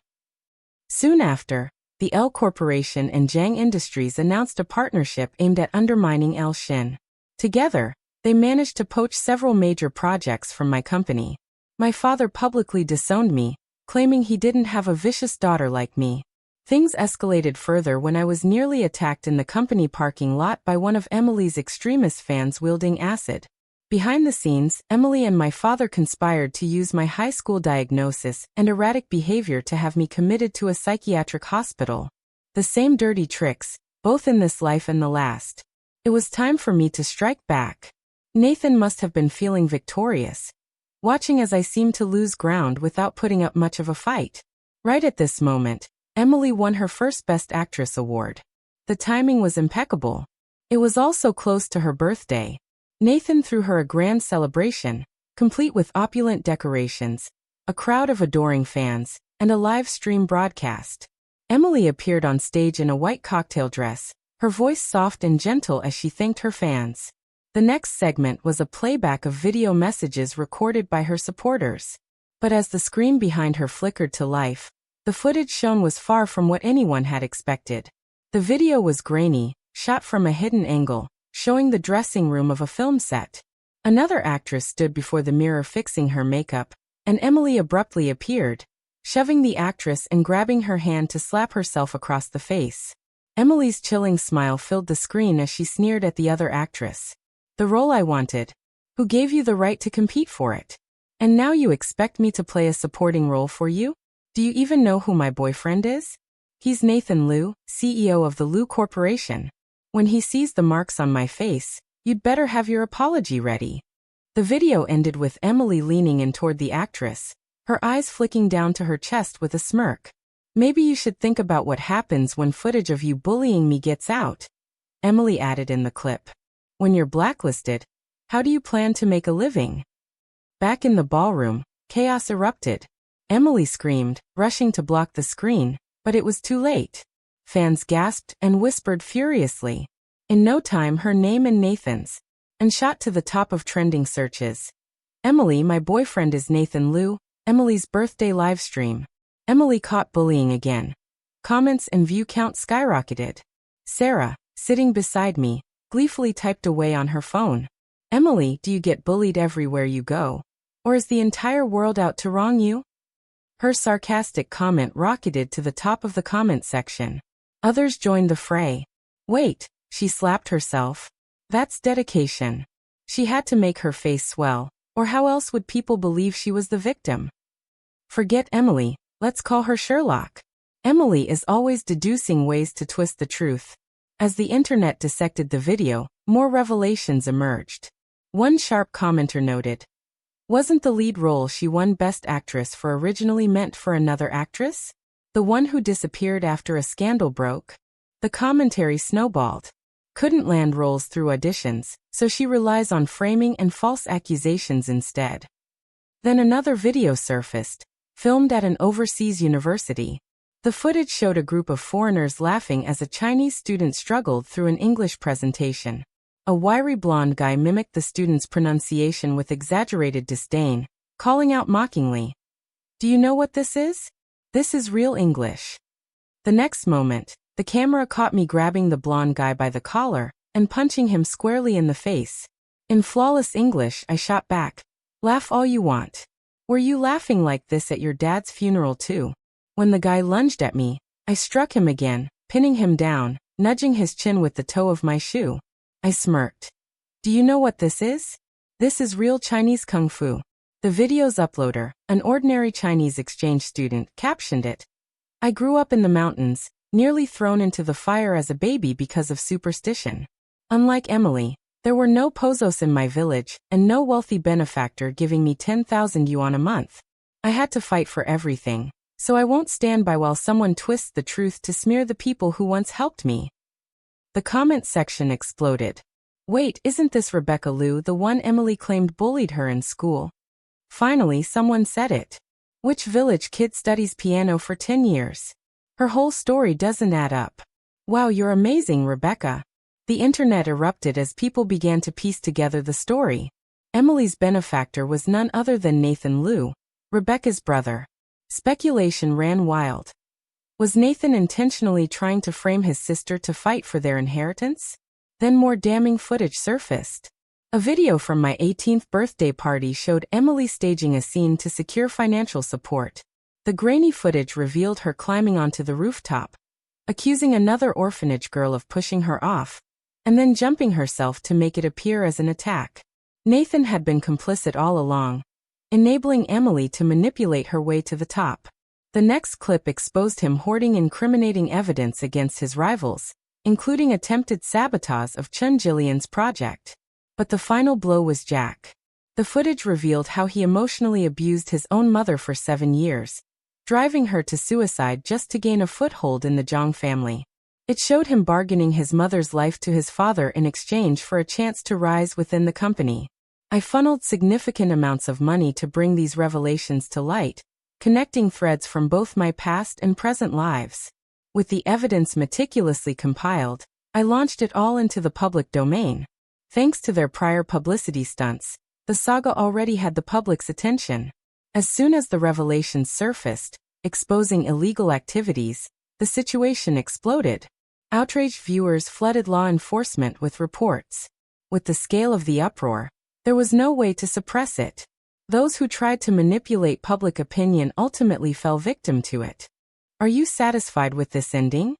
Soon after, the L Corporation and Jiang Industries announced a partnership aimed at undermining L Shin. Together, they managed to poach several major projects from my company. My father publicly disowned me, claiming he didn't have a vicious daughter like me. Things escalated further when I was nearly attacked in the company parking lot by one of Emily's extremist fans wielding acid. Behind the scenes, Emily and my father conspired to use my high school diagnosis and erratic behavior to have me committed to a psychiatric hospital. The same dirty tricks, both in this life and the last. It was time for me to strike back. Nathan must have been feeling victorious, watching as I seemed to lose ground without putting up much of a fight. Right at this moment, Emily won her first Best Actress award. The timing was impeccable. It was also close to her birthday. Nathan threw her a grand celebration, complete with opulent decorations, a crowd of adoring fans, and a live stream broadcast. Emily appeared on stage in a white cocktail dress, her voice soft and gentle as she thanked her fans. The next segment was a playback of video messages recorded by her supporters. But as the screen behind her flickered to life, the footage shown was far from what anyone had expected. The video was grainy, shot from a hidden angle, showing the dressing room of a film set. Another actress stood before the mirror fixing her makeup, and Emily abruptly appeared, shoving the actress and grabbing her hand to slap herself across the face. Emily's chilling smile filled the screen as she sneered at the other actress. "The role I wanted. Who gave you the right to compete for it? And now you expect me to play a supporting role for you? Do you even know who my boyfriend is? He's Nathan Liu, CEO of the Liu Corporation. When he sees the marks on my face, you'd better have your apology ready." The video ended with Emily leaning in toward the actress, her eyes flicking down to her chest with a smirk. "Maybe you should think about what happens when footage of you bullying me gets out," Emily added in the clip. "When you're blacklisted, how do you plan to make a living?" Back in the ballroom, chaos erupted. Emily screamed, rushing to block the screen, but it was too late. Fans gasped and whispered furiously. In no time her name and Nathan's, and shot to the top of trending searches. "Emily, my boyfriend is Nathan Liu," Emily's birthday livestream. Emily caught bullying again. Comments and view count skyrocketed. Sarah, sitting beside me, gleefully typed away on her phone. "Emily, do you get bullied everywhere you go? Or is the entire world out to wrong you?" Her sarcastic comment rocketed to the top of the comment section. Others joined the fray. "Wait," she slapped herself. "That's dedication." She had to make her face swell, or how else would people believe she was the victim? Forget Emily, let's call her Sherlock. Emily is always deducing ways to twist the truth. As the internet dissected the video, more revelations emerged. One sharp commenter noted, "Wasn't the lead role she won Best Actress for originally meant for another actress? The one who disappeared after a scandal broke?" The commentary snowballed. Couldn't land roles through auditions, so she relies on framing and false accusations instead. Then another video surfaced, filmed at an overseas university. The footage showed a group of foreigners laughing as a Chinese student struggled through an English presentation. A wiry blonde guy mimicked the student's pronunciation with exaggerated disdain, calling out mockingly, "Do you know what this is? This is real English." The next moment, the camera caught me grabbing the blonde guy by the collar and punching him squarely in the face. In flawless English, I shot back, "Laugh all you want. Were you laughing like this at your dad's funeral too?" When the guy lunged at me, I struck him again, pinning him down, nudging his chin with the toe of my shoe. I smirked. "Do you know what this is? This is real Chinese Kung Fu." The video's uploader, an ordinary Chinese exchange student, captioned it. "I grew up in the mountains, nearly thrown into the fire as a baby because of superstition. Unlike Emily, there were no pozos in my village, and no wealthy benefactor giving me 10,000 yuan a month. I had to fight for everything. So I won't stand by while someone twists the truth to smear the people who once helped me. The comment section exploded. Wait, isn't this Rebecca Lou, the one Emily claimed bullied her in school? Finally, someone said it. Which village kid studies piano for 10 years? Her whole story doesn't add up. Wow, you're amazing, Rebecca. The internet erupted as people began to piece together the story. Emily's benefactor was none other than Nathan Lou, Rebecca's brother. Speculation ran wild. Was Nathan intentionally trying to frame his sister to fight for their inheritance? Then more damning footage surfaced. A video from my 18th birthday party showed Emily staging a scene to secure financial support. The grainy footage revealed her climbing onto the rooftop, accusing another orphanage girl of pushing her off, and then jumping herself to make it appear as an attack. Nathan had been complicit all along, enabling Emily to manipulate her way to the top. The next clip exposed him hoarding incriminating evidence against his rivals, including attempted sabotage of Chun Jillian's project. But the final blow was Jack. The footage revealed how he emotionally abused his own mother for 7 years, driving her to suicide just to gain a foothold in the Zhang family. It showed him bargaining his mother's life to his father in exchange for a chance to rise within the company. I funneled significant amounts of money to bring these revelations to light, connecting threads from both my past and present lives. With the evidence meticulously compiled, I launched it all into the public domain. Thanks to their prior publicity stunts, the saga already had the public's attention. As soon as the revelations surfaced, exposing illegal activities, the situation exploded. Outraged viewers flooded law enforcement with reports. With the scale of the uproar, there was no way to suppress it. Those who tried to manipulate public opinion ultimately fell victim to it. Are you satisfied with this ending?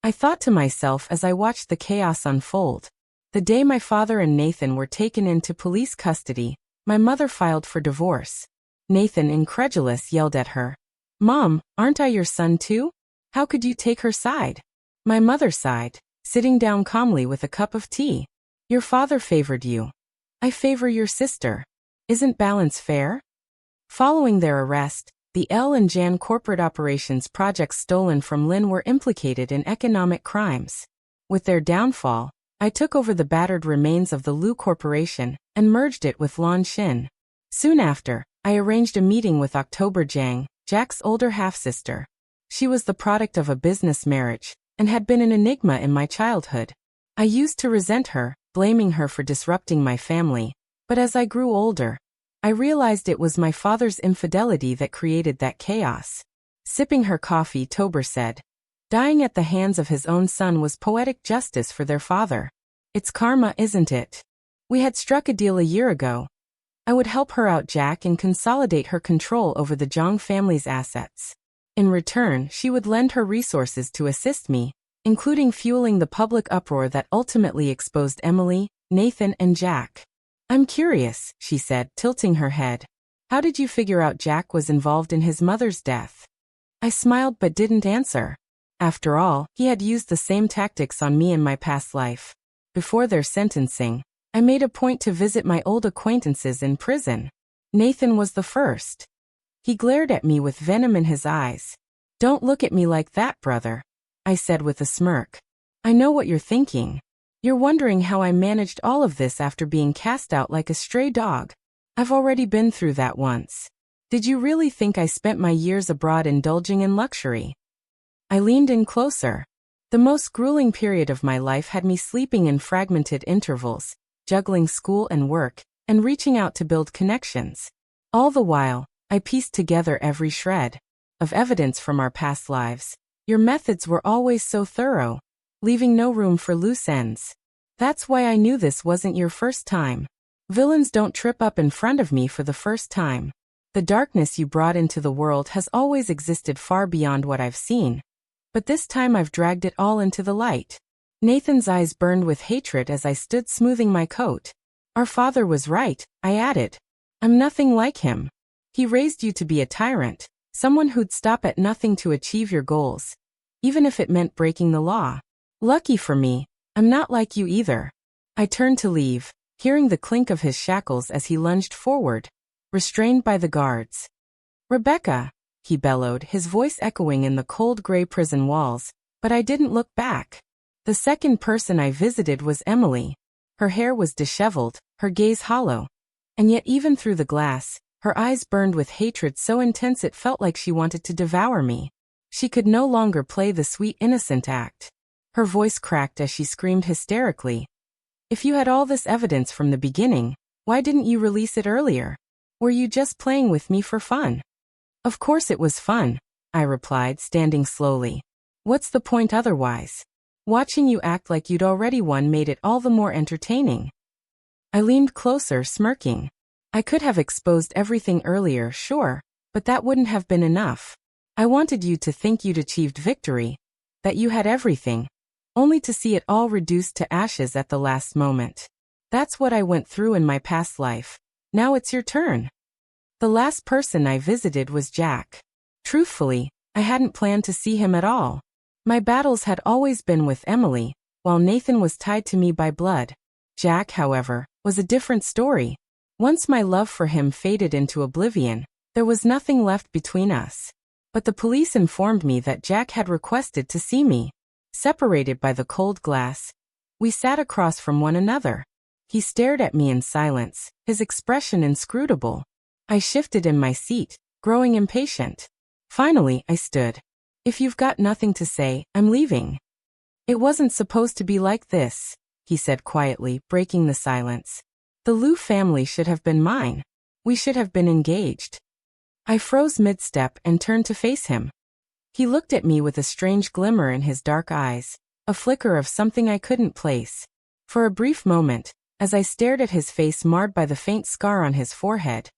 I thought to myself as I watched the chaos unfold. The day my father and Nathan were taken into police custody, my mother filed for divorce. Nathan, incredulous, yelled at her, "Mom, aren't I your son too? How could you take her side?" My mother sighed, sitting down calmly with a cup of tea. "Your father favored you. I favor your sister. Isn't balance fair?" Following their arrest, the Elle and Jan corporate operations projects stolen from Lin were implicated in economic crimes. With their downfall, I took over the battered remains of the Lu Corporation and merged it with Lan Xin. Soon after, I arranged a meeting with October Zhang, Jack's older half-sister. She was the product of a business marriage and had been an enigma in my childhood. I used to resent her, blaming her for disrupting my family, but as I grew older, I realized it was my father's infidelity that created that chaos. Sipping her coffee, Tober said, "Dying at the hands of his own son was poetic justice for their father. It's karma, isn't it? We had struck a deal a year ago. I would help her out, Jack, and consolidate her control over the Zhang family's assets. In return, she would lend her resources to assist me, including fueling the public uproar that ultimately exposed Emily, Nathan, and Jack." "I'm curious," she said, tilting her head. "How did you figure out Jack was involved in his mother's death?" I smiled but didn't answer. After all, he had used the same tactics on me in my past life. Before their sentencing, I made a point to visit my old acquaintances in prison. Nathan was the first. He glared at me with venom in his eyes. "Don't look at me like that, brother," I said with a smirk. "I know what you're thinking. You're wondering how I managed all of this after being cast out like a stray dog. I've already been through that once. Did you really think I spent my years abroad indulging in luxury?" I leaned in closer. The most grueling period of my life had me sleeping in fragmented intervals, juggling school and work, and reaching out to build connections. All the while, I pieced together every shred of evidence from our past lives. Your methods were always so thorough, leaving no room for loose ends. That's why I knew this wasn't your first time. Villains don't trip up in front of me for the first time. The darkness you brought into the world has always existed far beyond what I've seen. But this time I've dragged it all into the light. Nathan's eyes burned with hatred as I stood smoothing my coat. "Our father was right," I added. "I'm nothing like him. He raised you to be a tyrant, someone who'd stop at nothing to achieve your goals, even if it meant breaking the law. Lucky for me, I'm not like you either." I turned to leave, hearing the clink of his shackles as he lunged forward, restrained by the guards. Rebecca, he bellowed, his voice echoing in the cold gray prison walls, but I didn't look back. The second person I visited was Emily. Her hair was disheveled, her gaze hollow. And yet even through the glass, her eyes burned with hatred so intense it felt like she wanted to devour me. She could no longer play the sweet innocent act. Her voice cracked as she screamed hysterically. If you had all this evidence from the beginning, why didn't you release it earlier? Were you just playing with me for fun? Of course it was fun, I replied, standing slowly. What's the point otherwise? Watching you act like you'd already won made it all the more entertaining. I leaned closer, smirking. I could have exposed everything earlier, sure, but that wouldn't have been enough. I wanted you to think you'd achieved victory, that you had everything, only to see it all reduced to ashes at the last moment. That's what I went through in my past life. Now it's your turn. The last person I visited was Jack. Truthfully, I hadn't planned to see him at all. My battles had always been with Emily, while Nathan was tied to me by blood. Jack, however, was a different story. Once my love for him faded into oblivion, there was nothing left between us. But the police informed me that Jack had requested to see me. Separated by the cold glass, we sat across from one another. He stared at me in silence, his expression inscrutable. I shifted in my seat, growing impatient. Finally, I stood. If you've got nothing to say, I'm leaving. It wasn't supposed to be like this, he said quietly, breaking the silence. The Liu family should have been mine. We should have been engaged. I froze mid-step and turned to face him. He looked at me with a strange glimmer in his dark eyes, a flicker of something I couldn't place. For a brief moment, as I stared at his face marred by the faint scar on his forehead,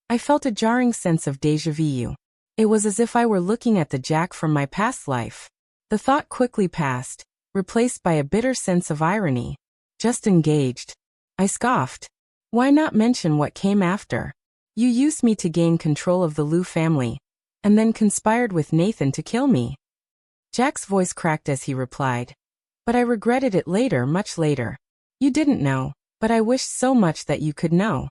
I felt a jarring sense of déjà vu. It was as if I were looking at the Jack from my past life. The thought quickly passed, replaced by a bitter sense of irony. Just engaged. I scoffed. Why not mention what came after? You used me to gain control of the Liu family, and then conspired with Nathan to kill me. Jack's voice cracked as he replied. But I regretted it later, much later. You didn't know, but I wished so much that you could know.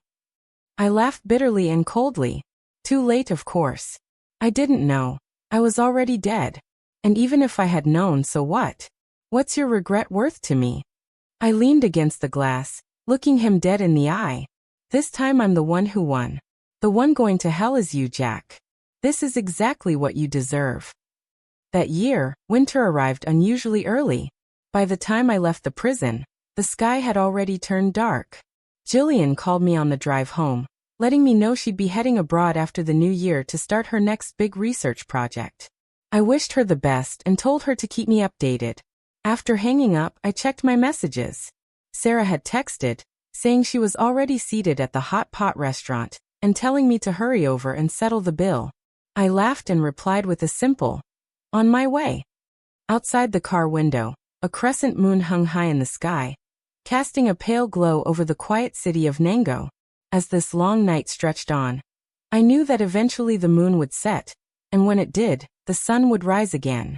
I laughed bitterly and coldly. Too late, of course. I didn't know. I was already dead. And even if I had known, so what? What's your regret worth to me? I leaned against the glass, looking him dead in the eye. This time I'm the one who won. The one going to hell is you, Jack. This is exactly what you deserve. That year, winter arrived unusually early. By the time I left the prison, the sky had already turned dark. Jillian called me on the drive home, letting me know she'd be heading abroad after the new year to start her next big research project. I wished her the best and told her to keep me updated. After hanging up, I checked my messages. Sarah had texted, saying she was already seated at the hot pot restaurant, and telling me to hurry over and settle the bill. I laughed and replied with a simple, "On my way." Outside the car window, a crescent moon hung high in the sky, casting a pale glow over the quiet city of Nango. As this long night stretched on, I knew that eventually the moon would set, and when it did, the sun would rise again.